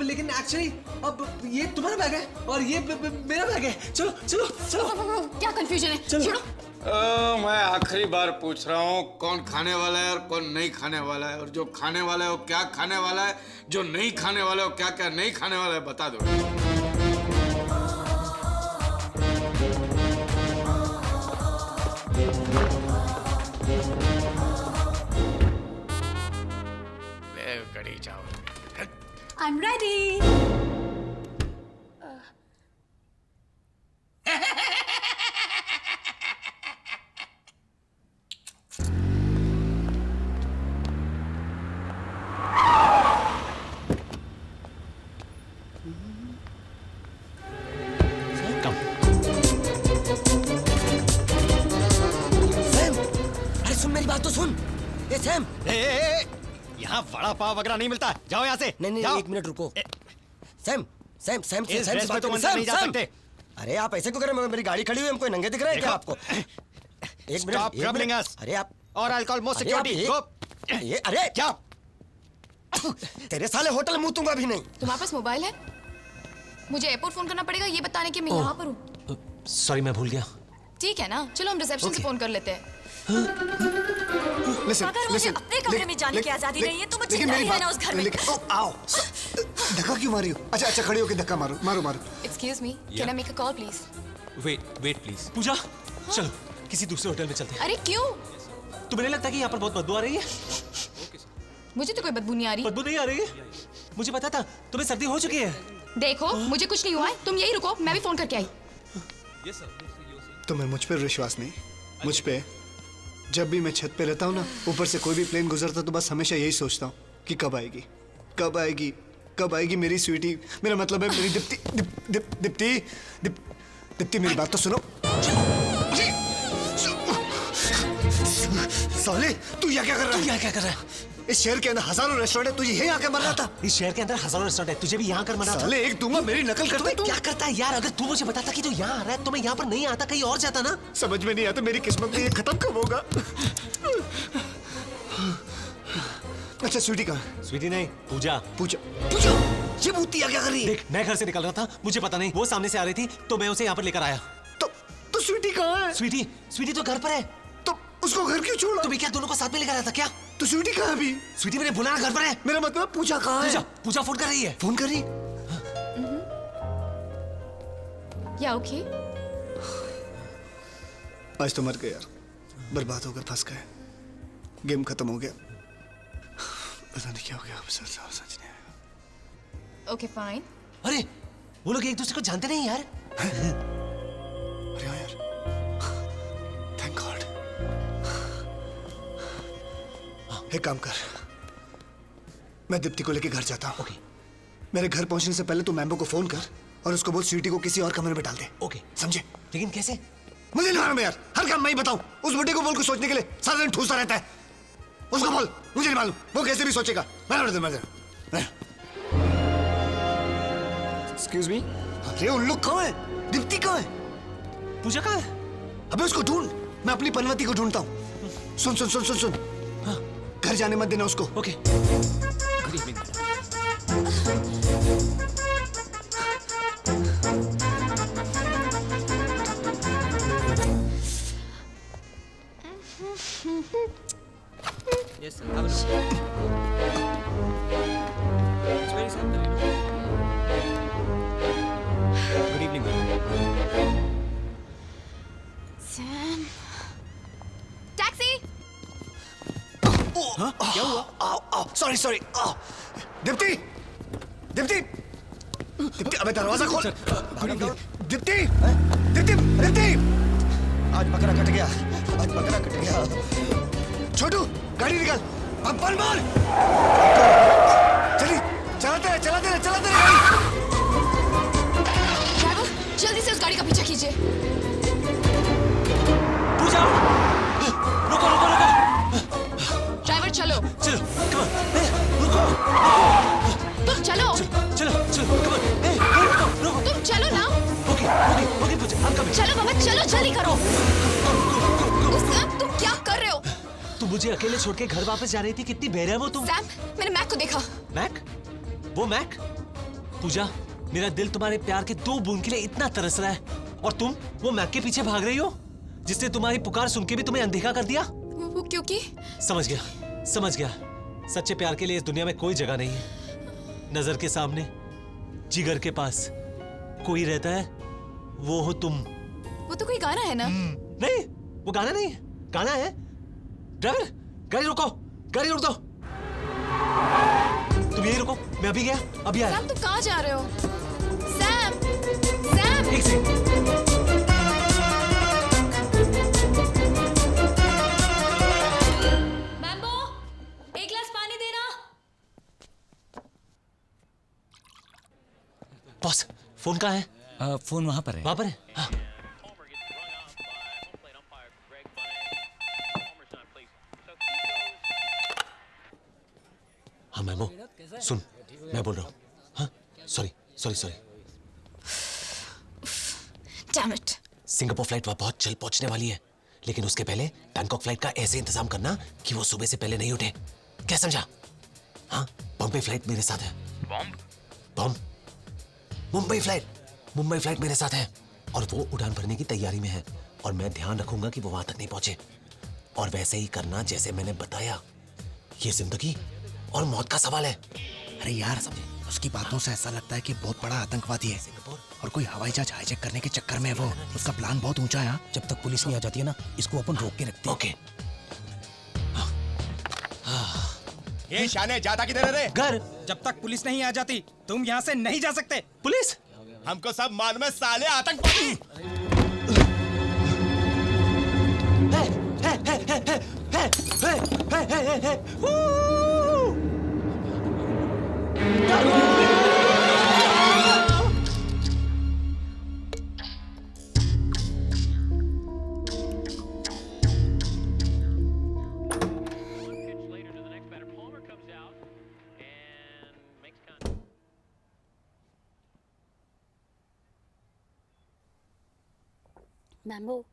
F: लेकिन एक्चुअली अब ये तुम्हारा बैग है और ये मेरा बैग है। चलो चलो चलो।
C: क्या कंफ्यूजन है?
F: चलो।
C: छोड़ो।
G: मैं आखिरी बार पूछ रहा हूँ, कौन खाने वाला है और कौन नहीं खाने वाला है, और जो खाने वाला है वो क्या खाने वाला है, जो नहीं खाने वाला है वो क्या क्या नहीं खाने वाला है, बता दो। ले कढ़ी चावल।
E: I am ready.
B: सैम, अरे सुन मेरी बात तो सुन। ए सैम।
D: यहाँ वड़ा पाव वगैरह नहीं मिलता। जाओ यहाँ से।
B: नहीं नहीं,
D: जाओ।
B: एक मिनट रुको। सैम सैम सैम
D: इस
B: सैम
D: ड्रेस
B: से
D: में
B: बात
D: तुम
B: करो।
D: अंदर
B: सैम
D: नहीं जा
B: सैम।
D: सकते।
B: अरे आप ऐसे क्यों कर रहे हैं? मेरी गाड़ी खड़ी हुई है, हमको नंगे दिख रहे हैं क्या आपको? एक मिनट,
D: Stop
B: एक
D: troubling
B: मिनट।
D: us.
B: अरे आप
D: और I'll call more
B: अरे आप
D: security. Go.
B: ये अरे क्या? तेरे साले होटल में मुतूंगा भी नहीं।
C: तुम्हारे पास मोबाइल है? मुझे एयरपोर्ट फोन करना पड़ेगा ये बताने कि मैं यहाँ पर हूँ।
F: सॉरी, मैं भूल गया।
C: ठीक है ना, चलो हम रिसेप्शन से फोन कर लेते हैं।
A: Listen,
H: अगर मुझे
A: listen.
H: अपने कमरे में जाने की आजादी नहीं है तो मुझे नहीं रहना उस घर में।
A: आओ। धक्का क्यों मारी हो? अच्छा खड़ी होके धक्का मारो मारो मारो।
C: Excuse me, can I make a call please?
F: Wait please. Pooja, चलो किसी दूसरे होटल में चलते हैं।
C: अरे क्यों?
F: तुम्हें नहीं लगता कि यहाँ पर बहुत बदबू आ रही है?
C: मुझे तो कोई बदबू नहीं आ रही।
F: बदबू नहीं आ रही है? मुझे पता था, तुम्हें सर्दी हो चुकी है।
C: देखो, मुझे कुछ नहीं हुआ है, तुम यही रुको, मैं भी फोन करके आई।
A: तुम्हें मुझ पर विश्वास नहीं? मुझ पे? जब भी मैं छत पे रहता हूँ ना, ऊपर से कोई भी प्लेन गुजरता तो बस हमेशा यही सोचता हूँ कि कब आएगी, कब आएगी, कब आएगी मेरी स्वीटी। मेरा मतलब है मेरी दीप्ति मेरी बात तो सुनो। साले तू यहाँ क्या कर रहा है? इस शहर के अंदर हजारों रेस्टोरेंट है, तुझे यहीं आकर मर रहा था।
F: इस शहर के अंदर हजारों रेस्टोरेंट है, तुझे भी यहाँ कर मना था।
A: साले एक दूंगा मेरी नकल करता है।
F: क्या करता है यार? अगर तू मुझे बताता कि तू यहाँ आ रहा है तो मैं यहाँ पर नहीं आता, कहीं और जाता ना।
A: समझ में नहीं आता मेरी किस्मत में ये खत्म कब होगा। अच्छा स्वीटी कहाँ?
F: स्वीटी नहीं, पूजा।
A: पूछो ये भूतिया क्या कर रही है?
F: देख, मैं घर से निकल रहा था, मुझे पता नहीं, वो सामने से आ रही थी तो मैं उसे यहाँ पर लेकर आया।
A: तो स्वीटी कहाँ है?
F: स्वीटी तो घर पर है।
A: तो उसको घर क्यों छोड़ा?
F: तुम्हें क्या दोनों को साथ में लेकर आया था क्या?
A: तो स्वीटी कहाँ है अभी?
F: स्वीटी मैंने बुलाया, घर पर है।
A: मेरा मतलब पूजा कहाँ है?
F: पूजा फोन कर रही है।
A: फोन कर रही?
C: या ओके?
A: आज तो मर गए यार, बर्बाद होकर फंस गए, गेम खत्म हो गया, पता नहीं क्या हो गया, समझ नहीं आया।
C: Okay fine.
F: अरे वो लोग एक दूसरे को जानते नहीं यार।
A: अरे हाँ यार, थैंक गॉड। एक काम कर, मैं दीप्ति को लेके घर जाता हूँ।
F: ओके।
A: मेरे घर पहुंचने से पहले तू मैम्बो को फोन कर और उसको बोल स्वीटी को किसी और कमरे में डाल दे।
F: ओके।
A: समझे?
F: लेकिन कैसे?
A: मुझे नहीं मालूम यार, हर काम मैं ही बताऊं। उस बुढ़े को बोल कुछ सोचने के लिए, सारा दिन ठूसा रहता है। उसको बोल, मुझे नहीं मालूम वो कैसे भी सोचेगा। एक्सक्यूज मी, अरे उन लोग कहाँ है? दीप्ति कहाँ है?
F: पूजा कहाँ है?
A: अबे उसको ढूंढ, मैं अपनी पनवती को ढूंढता हूँ। सुन सुन सुन सुन सुन, हाँ, घर जाने मत देना उसको।
F: Okay. Good evening.
B: Yes, sir. Have a look. It's very simple, you know. Good evening, ma'am.
C: Sam, taxi.
B: हाँ? क्या हुआ?
A: आओ आओ, सॉरी सॉरी। दीप्ति, दीप्ति, दीप्ति, अबे दरवाजा खोल। दीप्ति, दीप्ति, दीप्ति। आज बकरा कट गया, आज बकरा कट गया। छोटू, गाड़ी निकाल, अब बल मार। चली, चलाते रहे, चलाते रहे, चलाते रहे गाड़ी।
C: ड्राइवर, जल्दी से उस गाड़ी का पीछा कीजिए।
F: पूजा, रुको रुको रुको।
C: ड्राइवर चलो।
F: चलो, come on, रुको।
C: तुम चलो।
F: चलो चलो, come on, रुको रुको।
C: तुम चलो ना।
F: Okay okay okay Pooja, I'm coming।
C: चलो बाबा, चलो, जल्दी करो। सैम, तुम क्या कर रहे हो?
F: तू मुझे अकेले छोड़ के घर वापस जा रही थी, कितनी बेरहम हो तुम।
C: सैम, मैंने मैक को देखा।
F: मैक? वो मैक? पूजा, मेरा दिल तुम्हारे प्यार के 2 बूंद के लिए इतना तरस रहा है, और तुम वो मैक के पीछे भाग रही हो, जिसने तुम्हारी पुकार सुन के भी तुम्हें अनदेखा कर दिया।
C: वो क्योंकि?
F: समझ गया, समझ गया। सच्चे प्यार के लिए इस दुनिया में कोई जगह नहीं है। नजर के सामने, जिगर के पास कोई रहता है, वो हो तुम।
C: वो तो कोई गाना है ना?
F: नहीं, वो गाना नहीं है, गाना है। ड्राइवर, गाड़ी रोको, गाड़ी रोक दो। तुम यही रुको, मैं अभी गया, अभी आया।
C: सैम, तुम कहाँ जा रहे हो? Sam, Sam.
F: एक सेकंड।
C: मैम्बो, एक गिलास पानी देना।
F: बॉस, फोन कहाँ है?
B: फोन वहाँ पर है।
F: वहाँ पर है? हाँ। हाँ मैमो, सुन, मैं बोल रहा हूँ। हाँ, sorry sorry sorry.
C: Damn it.
F: Singapore flight वहाँ बहुत जल्द पहुँचने वाली है, लेकिन उसके पहले बैंकॉक फ्लाइट का ऐसे इंतजाम करना कि वो सुबह से पहले नहीं उठे। क्या समझा? हाँ, बॉम्बे फ्लाइट मेरे साथ है। बॉम्ब? मुंबई फ्लाइट मेरे साथ है, और वो उड़ान भरने की तैयारी में है, और मैं ध्यान रखूंगा कि वो वहां तक नहीं पहुंचे। और वैसे ही करना जैसे मैंने बताया। ये जिंदगी और मौत का सवाल है।
B: अरे यार, समझे? उसकी बातों से ऐसा लगता है कि बहुत बड़ा आतंकवादी है, और कोई हवाई जहाज हाईजैक करने के चक्कर में है वो। उसका प्लान बहुत ऊंचा है। जब तक पुलिस नहीं आ जाती है ना, इसको अपन रोक के रखते हैं।
F: ओके।
J: ये शाने जाता किधर है रे?
F: घर।
J: जब तक पुलिस नहीं आ जाती तुम यहाँ से नहीं जा सकते।
F: पुलिस?
J: हमको सब मालूम है साले आतंकवादी।
E: मैम्बो,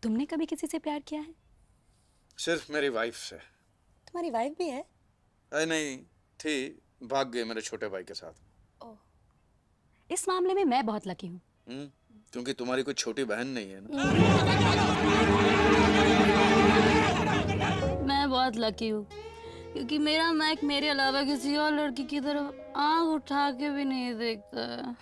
E: तुमने कभी किसी से प्यार किया है?
G: सिर्फ मेरी वाइफ से।
H: तुम्हारी वाइफ भी है?
G: अरे नहीं थी, भाग गए मेरे छोटे भाई के साथ।
E: इस मामले में मैं बहुत लकी हूँ।
G: क्योंकि तुम्हारी कोई छोटी बहन नहीं है ना।
C: मैं बहुत लकी हूँ, क्योंकि मेरा मैक मेरे अलावा किसी और लड़की की तरफ आंख उठा के भी नहीं देखता है।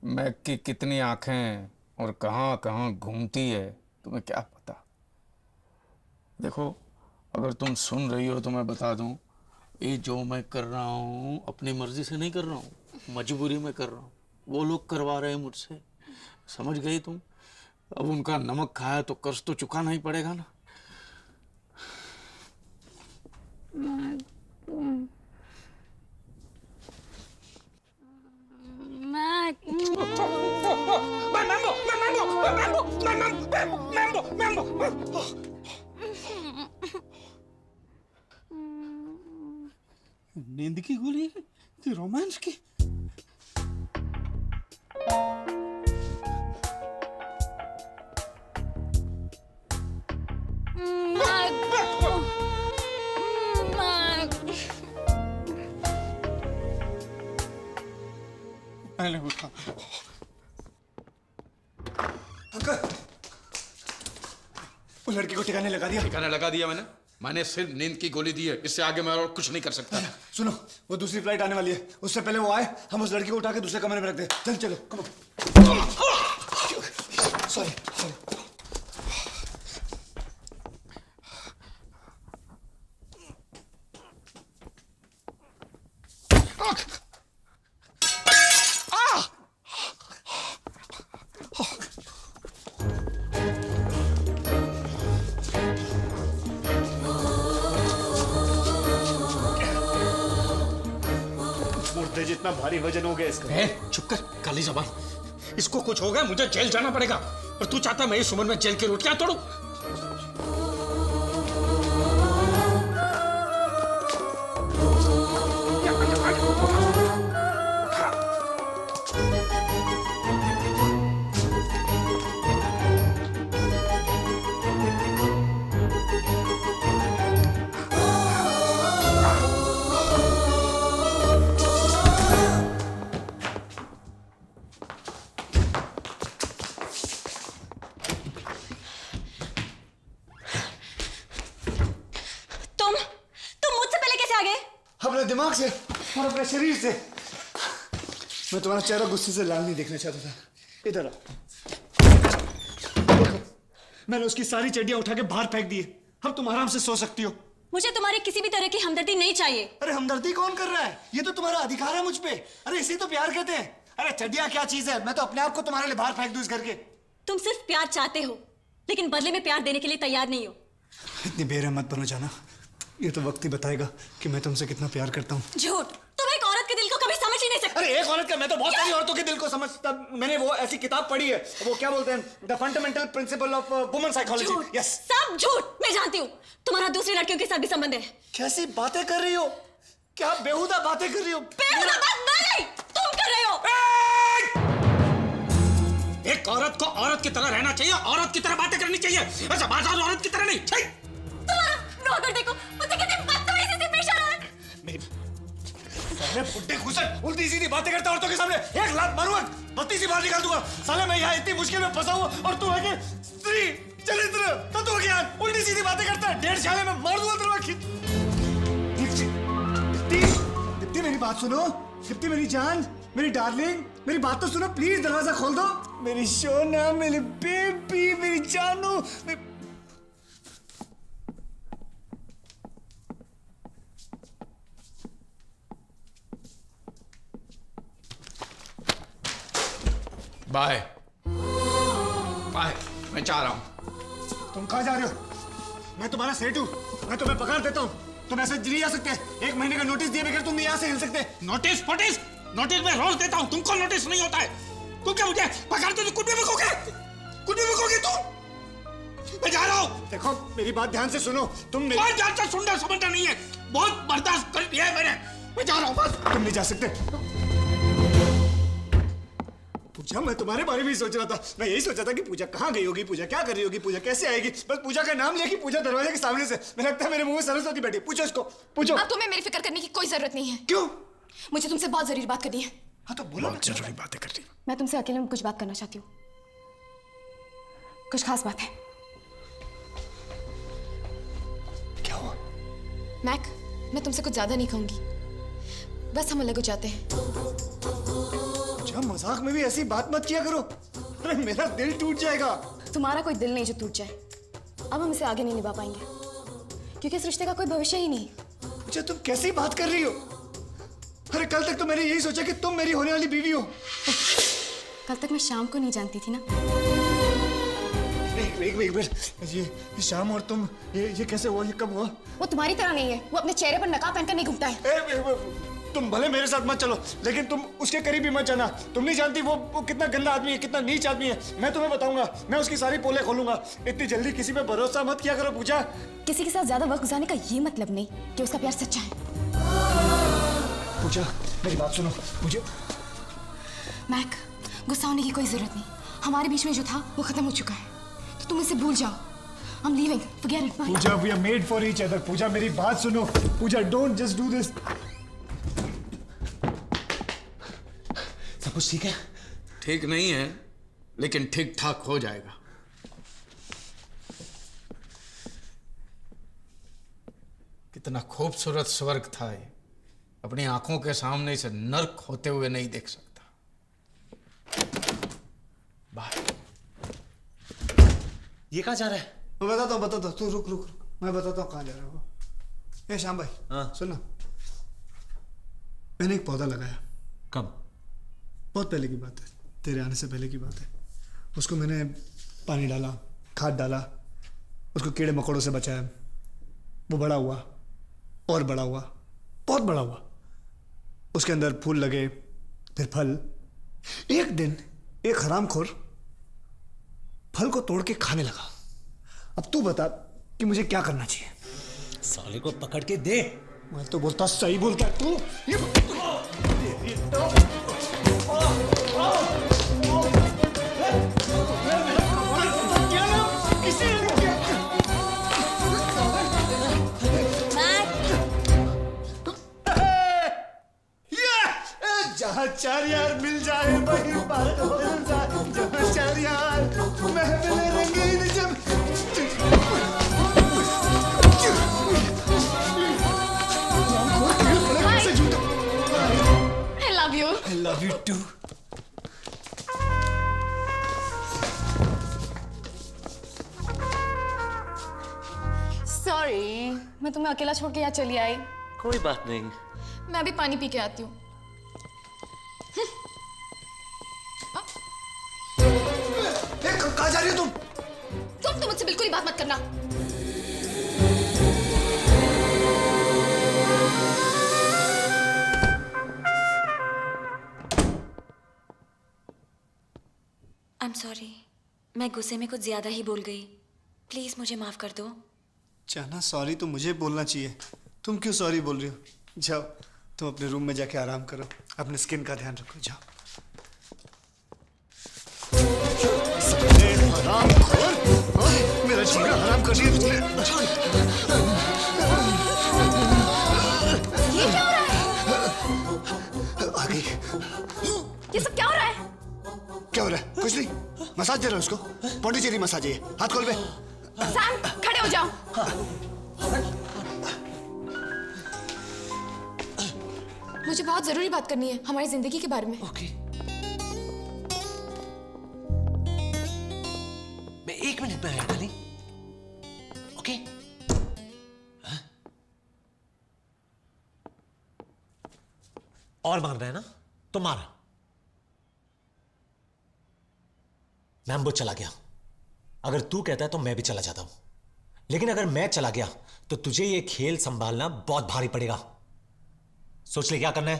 G: मैक की कितनी आंखें और कहाँ कहाँ घूमती है तुम्हें क्या पता। देखो, अगर तुम सुन रही हो तो मैं बता दूं, ये जो मैं कर रहा हूँ अपनी मर्जी से नहीं कर रहा हूँ, मजबूरी में कर रहा हूँ। वो लोग करवा रहे हैं मुझसे, समझ गई तुम? अब उनका नमक खाया तो कर्ज तो चुकाना ही पड़ेगा ना। नींद की गोली कि रोमांस की? मैंने उठा।
A: अंकल, वो लड़की को ठिकाने लगा दिया।
G: ठिकाने लगा दिया मैंने सिर्फ नींद की गोली दी है, इससे आगे मैं और कुछ नहीं कर सकता।
A: सुनो, वो दूसरी फ्लाइट आने वाली है, उससे पहले वो आए, हम उस लड़की को उठा के दूसरे कमरे में रख दे। चल चलो, कम सॉरी।
D: मुर्दे जितना भारी वजन हो गया इसका।
G: चुप कर, काली जबान। इसको कुछ हो गया, मुझे जेल जाना पड़ेगा। और तू चाहता मैं इस उम्र में जेल की रोटियां तोड़ूं?
A: अपने दिमाग से और अपने शरीर से। मैं तुम्हारा चेहरा गुस्से से लाल नहीं देखना चाहता था। इधर आओ। देखो, मैंने उसकी सारी चड्डियां उठा के बाहर फेंक दी है। अब तुम आराम से सो सकती हो।
H: मुझे तुम्हारी किसी भी तरह की हमदर्दी नहीं चाहिए।
A: अरे हमदर्दी कौन कर रहा है? ये तो तुम्हारा अधिकार है मुझ पे। अरे इसी तो प्यार कहते हैं। अरे चड्डियां क्या चीज है? मैं तो अपने आप को तुम्हारे लिए बाहर फेंक दूं इस घर के।
H: तुम सिर्फ प्यार चाहते हो, लेकिन बदले में प्यार देने के लिए तैयार नहीं हो।
A: इतनी बेरहमत बनो जाना। ये तो वक्त ही बताएगा कि मैं तुमसे कितना प्यार करता हूँ।
H: झूठ। तुम एक औरत के दिल को कभी समझ ही नहीं सकते।
A: अरे एक औरत का, मैं तो बहुत सारी औरतों के दिल को समझता। मैंने वो ऐसी किताब पढ़ी है, वो क्या बोलते हैं, the fundamental principle of woman psychology. Yes,
H: सब झूठ। मैं जानती हूँ तुम्हारा दूसरी लड़कियों के साथ भी संबंध है।
A: कैसी बातें कर रही हो? क्या बेहुदा बातें कर रही हो?
H: बेहुदा बात नहीं, तुम कर रहे हो।
G: एक औरत को औरत की तरह रहना चाहिए, औरत की तरह बातें करनी चाहिए। ऐसा बाजार औरत की तरह नहीं।
H: तुम्हारा नौकर देखो, मुझे कितनी बदतमीजी से पेश आ रहा है।
A: साले बुड्ढे घुसट, उल्टी सीधी बातें करता औरतों के सामने। एक लात मारूंगा, बत्ती सी बाहर निकाल दूंगा। साले मैं यहाँ इतनी मुश्किल में फंसा हुआ और तू है कि स्त्री चरित्र तत्व ज्ञान उल्टी सीधी बातें करता है। 1.5 साले में मार दूंगा तेरा खींच। दीप्ति, मेरी बात सुनो। दीप्ति मेरी जान, मेरी डार्लिंग, मेरी बात तो सुनो प्लीज। दरवाजा खोल दो। मेरी सोना, मेरी बेबी, मेरी जानू।
G: बाय बाय, मैं जा रहा हूं।
A: तुम कहाँ जा रहे हो? मैं तुम्हारा सेठ हूँ, मैं तुम्हें पकड़ देता हूँ। तुम ऐसे नहीं जा सकते। 1 महीने का नोटिस दिए बगैर तुम यहाँ से हिल सकते।
G: नोटिस फोटिस, नोटिस मैं रोज देता हूँ, तुमको नोटिस नहीं होता है। तुम क्या मुझे पकड़ते तो कुछ भी बकोगे? कुछ भी बकोगे तुम? मैं जा रहा हूँ।
A: देखो मेरी बात ध्यान से सुनो। तुम मेरी
G: बहुत ध्यान से सुनना समझना नहीं है, बहुत बर्दाश्त कर लिया है मैंने। मैं जा रहा हूँ बस।
A: तुम नहीं जा सकते। पूजा, मैं तुम्हारे बारे में ही सोच रहा था। मैं यही सोचा था कि पूजा कहाँ गई होगी, पूजा क्या कर रही होगी, पूजा कैसे आएगी। बस पूजा का नाम लिया कि पूजा दरवाजे के सामने से। मुझे लगता है मेरे मुंह में सरस्वती बैठी। पूछो इसको, पूछो।
C: अब तुम्हें मेरी फिक्र करने की कोई जरूरत नहीं है।
A: क्यों?
C: मुझे तुमसे बहुत जरूरी बात करनी है।
A: हाँ तो बोलो। बहुत जरूरी बातें कर रही।
C: मैं तुमसे अकेले में कुछ बात करना चाहती हूँ। कुछ खास बात है।
A: क्या हुआ?
C: मैक, मैं तुमसे कुछ ज्यादा नहीं कहूंगी। बस हम अलग हो जाते हैं।
A: पूजा,
D: पूजा मजाक में भी ऐसी बात मत किया करो, अरे मेरा दिल टूट जाएगा।
H: तुम्हारा कोई दिल नहीं जो टूट जाए। अब हम इसे आगे नहीं निभा पाएंगे क्योंकि इस रिश्ते का कोई भविष्य ही नहीं।
D: पूजा तुम कैसी बात कर रही हो? अरे कल तक तो मैंने यही सोचा कि तुम मेरी होने वाली बीवी हो।
H: कल तक मैं शाम को नहीं जानती थी ना।
D: एक मिनट, ये शाम और तुम ये कैसे हुआ? ये कब हुआ?
H: वो तुम्हारी तरह नहीं है, वो अपने चेहरे पर नकाब पहनकर नहीं घूमता है।
D: तुम भले मेरे साथ मत चलो, लेकिन तुम उसके करीब भी मत जाना। तुम नहीं जानती वो कितना गंदा आदमी है, कितना नीच आदमी है। मैं तुम्हें बताऊंगा, मैं उसकी सारी पोले खोलूंगा। इतनी जल्दी किसी पे भरोसा मत किया करो पूजा।
H: किसी के साथ ज्यादा वक्त गुजारने का ये मतलब नहीं कि उसका प्यार सच्चा है।
D: पूजा मेरी बात सुनो। पूजा
H: मैक, गुस्सा होने की कोई जरूरत नहीं। हमारे बीच में जो था वो खत्म हो चुका है, तो तुम इसे भूल जाओ। I'm leaving. Forget it. Bye.
D: Puja, we are made for each other. पूजा मेरी बात सुनो। पूजा don't just do this.
F: सब कुछ ठीक है?
G: ठीक नहीं है, लेकिन ठीक ठाक हो जाएगा। कितना खूबसूरत स्वर्ग था ये, अपनी आंखों के सामने इसे नर्क होते हुए नहीं देख सकता। बाय।
F: ये कहाँ जा रहा है?
D: मैं बताता हूँ, तू रुक, मैं बताता हूँ कहाँ जा रहा है वो। ए श्याम भाई,
F: हाँ
D: सुन ना, मैंने एक पौधा लगाया।
F: कब?
D: बहुत पहले की बात है, तेरे आने से पहले की बात है। उसको मैंने पानी डाला, खाद डाला, उसको कीड़े मकोड़ों से बचाया। वो बड़ा हुआ और बड़ा हुआ, बहुत बड़ा हुआ। उसके अंदर फूल लगे, फिर फल। एक दिन एक हरामखोर फल को तोड़ के खाने लगा। अब तू बता कि मुझे क्या करना चाहिए?
F: साले को पकड़ के दे।
D: मैं तो बोलता सही बोलता है तू। जहाँ चार यार मिल जाए वही बात हो जाए। जहाँ चार यार महफिल रंगीन जब
H: I love you.
D: I love you too.
H: Sorry, मैं तुम्हें अकेला छोड़ के यहाँ चली आई।
F: कोई बात नहीं।
H: मैं भी पानी पी के आती हूँ।
D: कहाँ जा रही हो तुम?
H: तुम तो मुझसे बिल्कुल ही बात मत करना।
C: I'm sorry. मैं गुस्से में कुछ ज्यादा ही बोल गई। प्लीज मुझे माफ कर दो।
D: जाना, सॉरी तो मुझे बोलना चाहिए। तुम क्यों सॉरी बोल रही हो? जाओ तुम अपने रूम में जाके आराम करो, अपने स्किन का ध्यान रखो। जाओ। मेरा जीना हराम कर दिया तुमने।
H: ये क्या हो रहा है?
D: आ गई।
H: ये सब क्या हो रहा है?
D: क्या हो रहा है? कुछ नहीं, मसाज दे रहा हूँ उसको। पौंडीचेरी मसाज है ये। हाथ खोल बे।
H: सैम, खड़े हो जाओ। मुझे बहुत जरूरी बात करनी है हमारी जिंदगी के बारे में।
F: ओके। मैं 1 मिनट में आया डाली। ओके। हाँ? और मार रहा है ना? तो मारा। मैम्बो चला गया। अगर तू कहता है तो मैं भी चला जाता हूं, लेकिन अगर मैं चला गया तो तुझे ये खेल संभालना बहुत भारी पड़ेगा। सोच ले क्या करना है।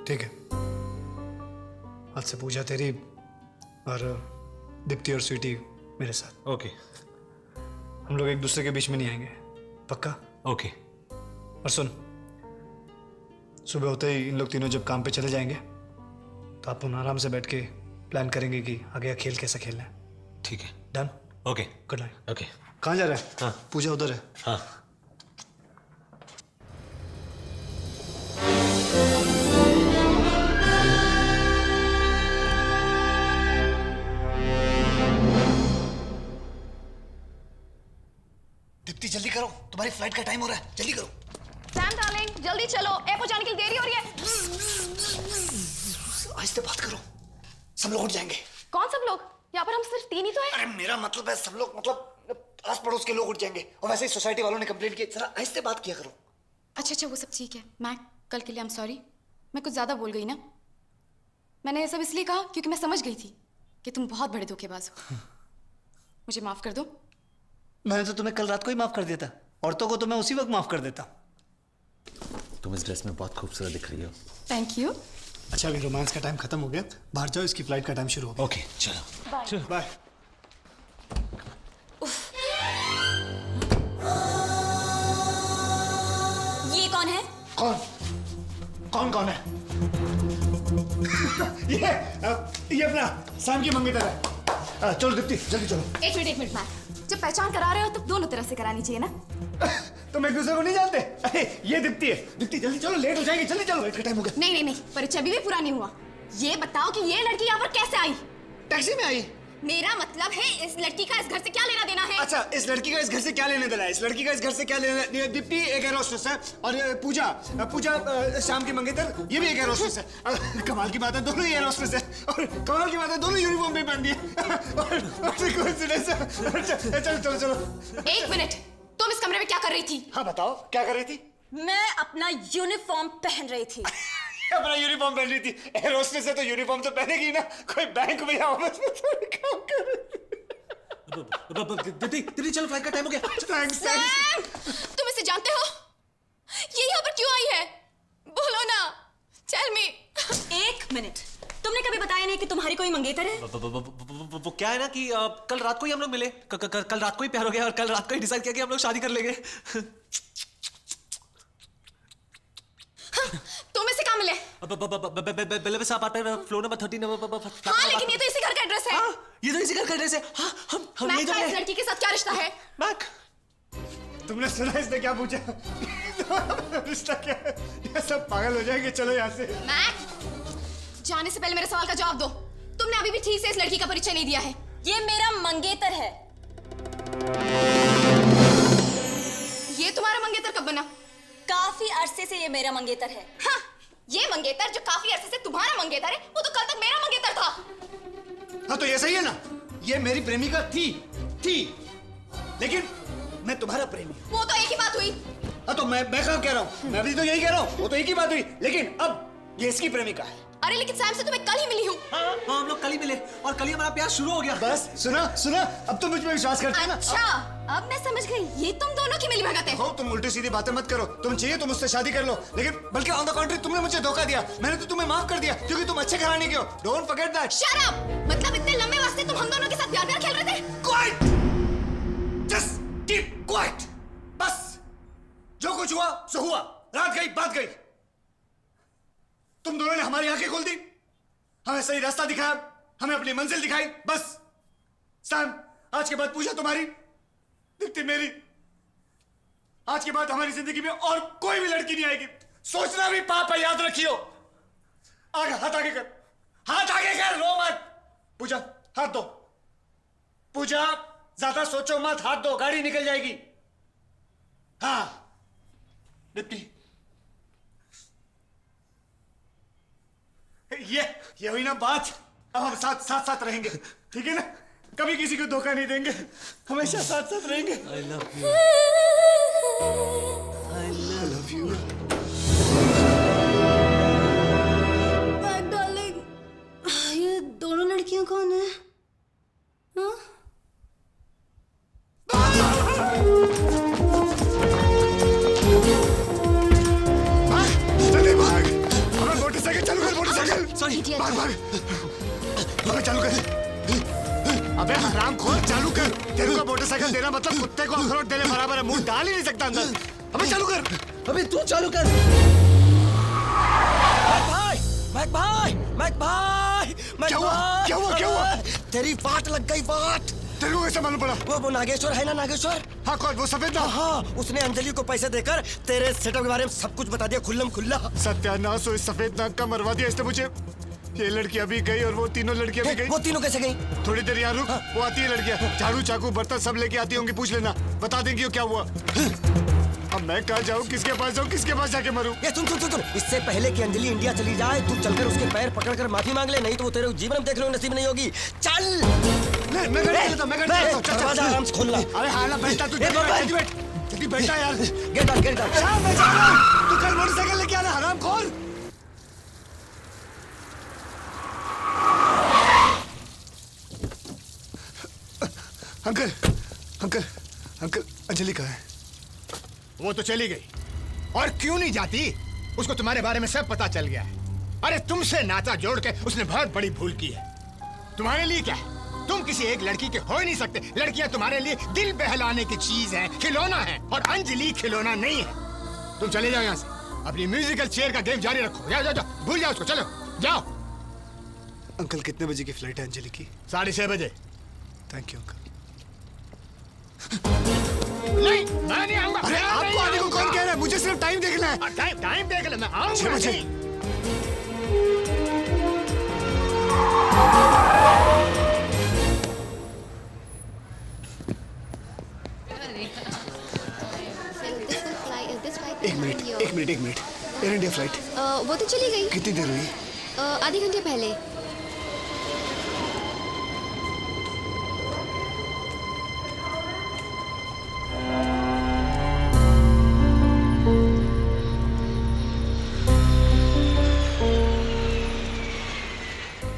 D: ठीक है, आज से पूजा तेरी और दीप्ति और स्वीटी मेरे साथ।
F: ओके।
D: हम लोग एक दूसरे के बीच में नहीं आएंगे, पक्का?
F: ओके।
D: और सुन, सुबह होते ही इन लोग तीनों जब काम पे चले जाएंगे तो आप आराम से बैठ के प्लान करेंगे कि आगे खेल कैसा खेलना है।
F: ठीक है।
D: Done?
F: Okay.
D: Good night.
F: Okay.
D: कहाँ जा रहा है?
F: हाँ।
D: पूजा उधर है।
F: हाँ।
A: दीप्ति जल्दी करो, तुम्हारी फ्लाइट का टाइम हो रहा है, जल्दी करो।
H: सैम डार्लिंग जल्दी चलो, एयरपोर्ट जाने के लिए देरी हो रही है।
A: आहिस्ते बात करो, सब लोग उठ जाएंगे।
H: कौन सब लोग? यहाँ पर हम सिर्फ 3 ही तो हैं।
A: अरे मेरा मतलब है सब लोग, मतलब आस पड़ोस के लोग उठ जाएंगे। और वैसे ही सोसाइटी वालों ने कंप्लेंट की, जरा आहिस्ते बात किया करो।
H: अच्छा वो सब ठीक है। मैं कल के लिए आई एम सॉरी, मैं कुछ ज्यादा बोल गई ना। मैंने ये सब इसलिए कहा क्योंकि मैं समझ गई थी कि तुम बहुत बड़े धोखेबाज हो। मुझे माफ कर दो।
D: मैंने तो तुम्हें कल रात को ही माफ कर दिया था, औरतों को तो मैं उसी वक्त माफ कर देता।
F: तुम इस ड्रेस में बहुत खूबसूरत दिख रही हो।
H: Thank you.
D: अच्छा अभी रोमांस का टाइम खत्म हो गया, बाहर जाओ, इसकी फ्लाइट का टाइम शुरू हो गया।
F: ओके चलो।
D: चलो बाय।
C: ये कौन है?
D: कौन है? ये अपना सैम की मंगेतर है। चलो दीप्ति जल्दी चलो।
H: एक मिनट मैम, जब पहचान करा रहे हो तो दोनों तरफ से करानी चाहिए ना।
D: तुम एक दूसरे को नहीं जानते? अरे ये दीप्ति है। दीप्ति जल्दी चलो, लेट हो जाएगी, जल्दी चलो, लेट का टाइम हो गया।
H: नहीं, परिचय अभी भी पूरा नहीं हुआ। ये बताओ कि ये लड़की यहाँ पर कैसे आई?
D: टैक्सी में आई।
H: मेरा मतलब है इस लड़की का इस घर से क्या लेना देना है?
D: अच्छा इस लड़की का इस घर से क्या लेने देना है? इस लड़की का इस घर से क्या लेना है? दीप्ति एक एयर होस्टेस है और ये पूजा शाम की मंगेतर, ये भी एक एयर होस्टेस है। कमाल की बात है दोनों ही एयर होस्टेस है, और कमाल की बात है दोनों यूनिफॉर्म भी पहन दिए। और कोइंसिडेंस है। चलो।
H: एक मिनट, तुम इस कमरे में क्या कर रही थी?
D: हाँ बताओ क्या कर रही थी?
C: मैं अपना यूनिफॉर्म पहन रही थी।
D: अपना यूनिफॉर्म पहन रही थी। एयर होस्टेस है तो यूनिफॉर्म तो पहनेगी ना, कोई बैंक में या ऑफिस में थोड़ी काम कर रही।
F: दीदी चलो, फ्लाइट का टाइम हो गया।
D: थैंक्स।
H: तुम इसे जानते हो? ये यहाँ पर क्यों आई है? बोलो ना, टेल मी।
C: 1 मिनट, तुमने कभी बताया नहीं कि तुम्हारी कोई मंगेतर है?
F: वो क्या है ना कि कल रात को ही हम लोग मिले। कल रात को ही प्यार हो गया और कल रात को ही डिसाइड किया कि हम लोग शादी कर लेंगे।
H: तुम इसे कहाँ मिले?
F: बेलेविस अपार्टमेंट, फ्लोर नंबर 13।
H: हाँ लेकिन ये तो इसी घर का एड्रेस है।
F: ये तो इसी घर का एड्रेस है। हाँ हम
H: मैक
F: ये
H: का इस लड़की के साथ क्या रिश्ता है?
F: मैक,
D: तुमने सुना इसने क्या पूछा? रिश्ता क्या है? ये सब पागल हो जाएंगे, चलो यहाँ से।
H: मैक, जाने से पहले मेरे सवाल का जवाब दो। तुमने अभी भी ठीक से इस लड़की का परिचय नहीं दिया है।
C: ये मेरा मंगेतर है।
H: ये तुम्हारा मंगेतर कब बना?
C: काफी अरसे से ये मेरा मंगेतर है।
H: हाँ, ये मंगेतर जो काफी अरसे से तुम्हारा मंगेतर है, वो तो कल तक मेरा मंगेतर था।
D: हाँ तो ये सही है ना, ये मेरी प्रेमिका थी, लेकिन मैं तुम्हारा प्रेमी हूँ।
H: वो तो एक ही बात हुई।
D: हाँ तो मैं कहाँ कह रहा हूँ? मैं भी तो यही कह रहा हूँ, वो तो एक ही बात हुई, लेकिन अब ये इसकी प्रेमिका है।
H: अरे लेकिन सैम से तो मैं कल ही मिली हूँ।
F: हाँ हम लोग कल ही मिले और कल ही हमारा प्यार शुरू हो गया।
D: बस सुना, अब तुम मुझ पर विश्वास करते हैं ना?
H: अच्छा, अब मैं समझ गई, ये तुम दोनों की मिली भगत है।
D: हो तुम उल्टी सीधी बातें मत करो। तुम चाहिए तो मुझसे शादी कर लो, लेकिन बल्कि ऑन द कॉन्ट्री तुमने मुझे धोखा दिया। मैंने तो तुम्हें माफ कर दिया क्योंकि तुम अच्छे घराने के हो। Don't forget that.
H: Shut up! मतलब इतने लंबे वास्ते तुम हम दोनों के साथ प्यार खेल रहे थे?
D: Quite, just keep quiet. बस जो कुछ हुआ सो हुआ, रात गई बात गई। तुम दोनों ने हमारी आंखें खोल दी, हमें सही रास्ता दिखाया, हमें अपनी मंजिल दिखाई। बस सैम, आज के बाद पूजा तुम्हारी, दीप्ति मेरी। आज के बाद हमारी जिंदगी में और कोई भी लड़की नहीं आएगी। सोचना भी पाप है, याद रखियो। आगे हाथ आगे कर, हाथ आगे कर, रो मत। पूजा हाथ दो। पूजा ज्यादा सोचो मत, हाथ दो, गाड़ी निकल जाएगी। हाँ दीप्ति, ये हुई ना बात। अब हम साथ रहेंगे, ठीक है ना? कभी किसी को धोखा नहीं देंगे, हमेशा साथ रहेंगे।
F: I love you. I love you.
C: Darling, ये दोनों लड़कियां कौन है? हाँ?
D: जल्दी भाग, हमें मोटरसाइकिल चालू कर, मोटरसाइकिल।
F: Sorry.
D: भाग, हमें चालू कर। अबे हरामखोर, चालू कर। तेरे को मोटरसाइकिल देना मतलब कुत्ते को अखरोट देने बराबर है। मुंह डाल ही नहीं सकता अंदर। अबे चालू कर।
B: अबे तू चालू कर। मैक भाई,
D: क्या हुआ?
B: तेरी वाट लग गई, वाट।
D: तेरे को कैसे मालूम पड़ा?
B: वो नागेश्वर है ना, नागेश्वर।
D: हाँ कौन? वो सफेद ना?
B: हाँ, उसने अंजलि को पैसे देकर तेरे सेटअप के बारे में सब कुछ बता दिया, खुल्लम खुल्ला।
D: सत्यानाश हो, इस सफेद नाग का मरवा दिया इसने मुझे। ये लड़की अभी गई और वो तीनों लड़कियां भी गई।
B: वो तीनों कैसे गई?
D: थोड़ी देर यहाँ रुक, वो आती है लड़कियां, झाड़ू चाकू बर्तन सब लेके आती होंगी, पूछ लेना, बता देंगी वो क्या हुआ। अब मैं कहाँ जाऊँ, किसके पास जाऊँ, किसके पास जाके मरूं?
B: ये सुन सुन सुन सुन, इससे पहले कि अंजलि इंडिया चली जाए तू चलकर उसके पैर पकड़कर माफी मांग ले, नहीं तो वो तेरे जीवन में देखने को नसीब नहीं होगी। चल
D: नहीं, मैं गाड़ी चलाता हूँ, मैं गाड़ी चलाता हूँ। चल, चल,
B: दरवाजा
D: चल।
B: आराम से खोलना।
D: अरे हाँ ना, बैठा तू, जल्दी बैठ, जल्दी बैठा यार।
B: Get out, get out.
D: हाँ, मैं जा रहा हूँ। तू कल मोटरसाइकिल लेके आना, हरामखोर। अंकल, अंकल, अंकल, अंजलि कहाँ है?
J: वो तो चली गई। और क्यों नहीं जाती? उसको तुम्हारे बारे में सब पता चल गया है। अरे तुमसे नाता जोड़ के उसने बहुत बड़ी भूल की है। तुम्हारे लिए क्या है? तुम किसी एक लड़की के हो ही नहीं सकते। लड़कियां तुम्हारे लिए दिल बहलाने की चीज है, खिलौना है, और अंजलि खिलौना नहीं है। तुम चले जाओ यहाँ से, अपनी म्यूजिकल चेयर का गेम जारी रखो। जाओ जाओ जाओ, भूल जाओ उसको, चलो जाओ।
D: अंकल कितने बजे की फ्लाइट है अंजलि की?
J: 6:30 बजे।
D: Thank you uncle.
J: नहीं, मैं नहीं आऊंगा।
D: अरे आपको आने को कौन कह रहा है? मुझे सिर्फ टाइम देखना है।
J: टाइम देख ले, मैं आऊंगा
D: 6 बजे।
J: नहीं।
D: एक मिनट एयर इंडिया फ्लाइट
H: वो तो चली गई
D: कितनी देर हुई?
H: आधे घंटे पहले।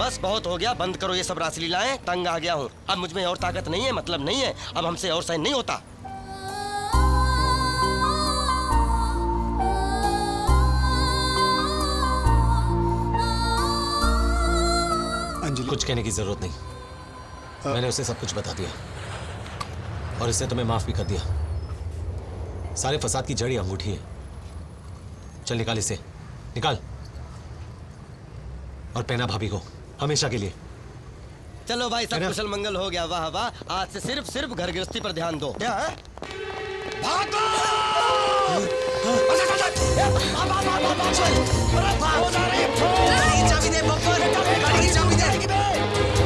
B: बस बहुत हो गया, बंद करो ये सब रासलीलाएं, तंग आ गया हूँ। अब मुझ में और ताकत नहीं है, मतलब नहीं है, अब हमसे और सहन नहीं होता।
D: अंजलि
F: कुछ कहने की जरूरत नहीं, मैंने उसे सब कुछ बता दिया और इसने तुम्हें माफ भी कर दिया। सारे फसाद की जड़ ही अंगूठी है। चल निकाल इसे, निकाल, और पहना भाभी को हमेशा के लिए।
B: चलो भाई, सब कुशल मंगल हो गया। वाह वाह, आज से सिर्फ घर गृहस्थी पर ध्यान दो। क्या है? चाबी दे, चाबी दे।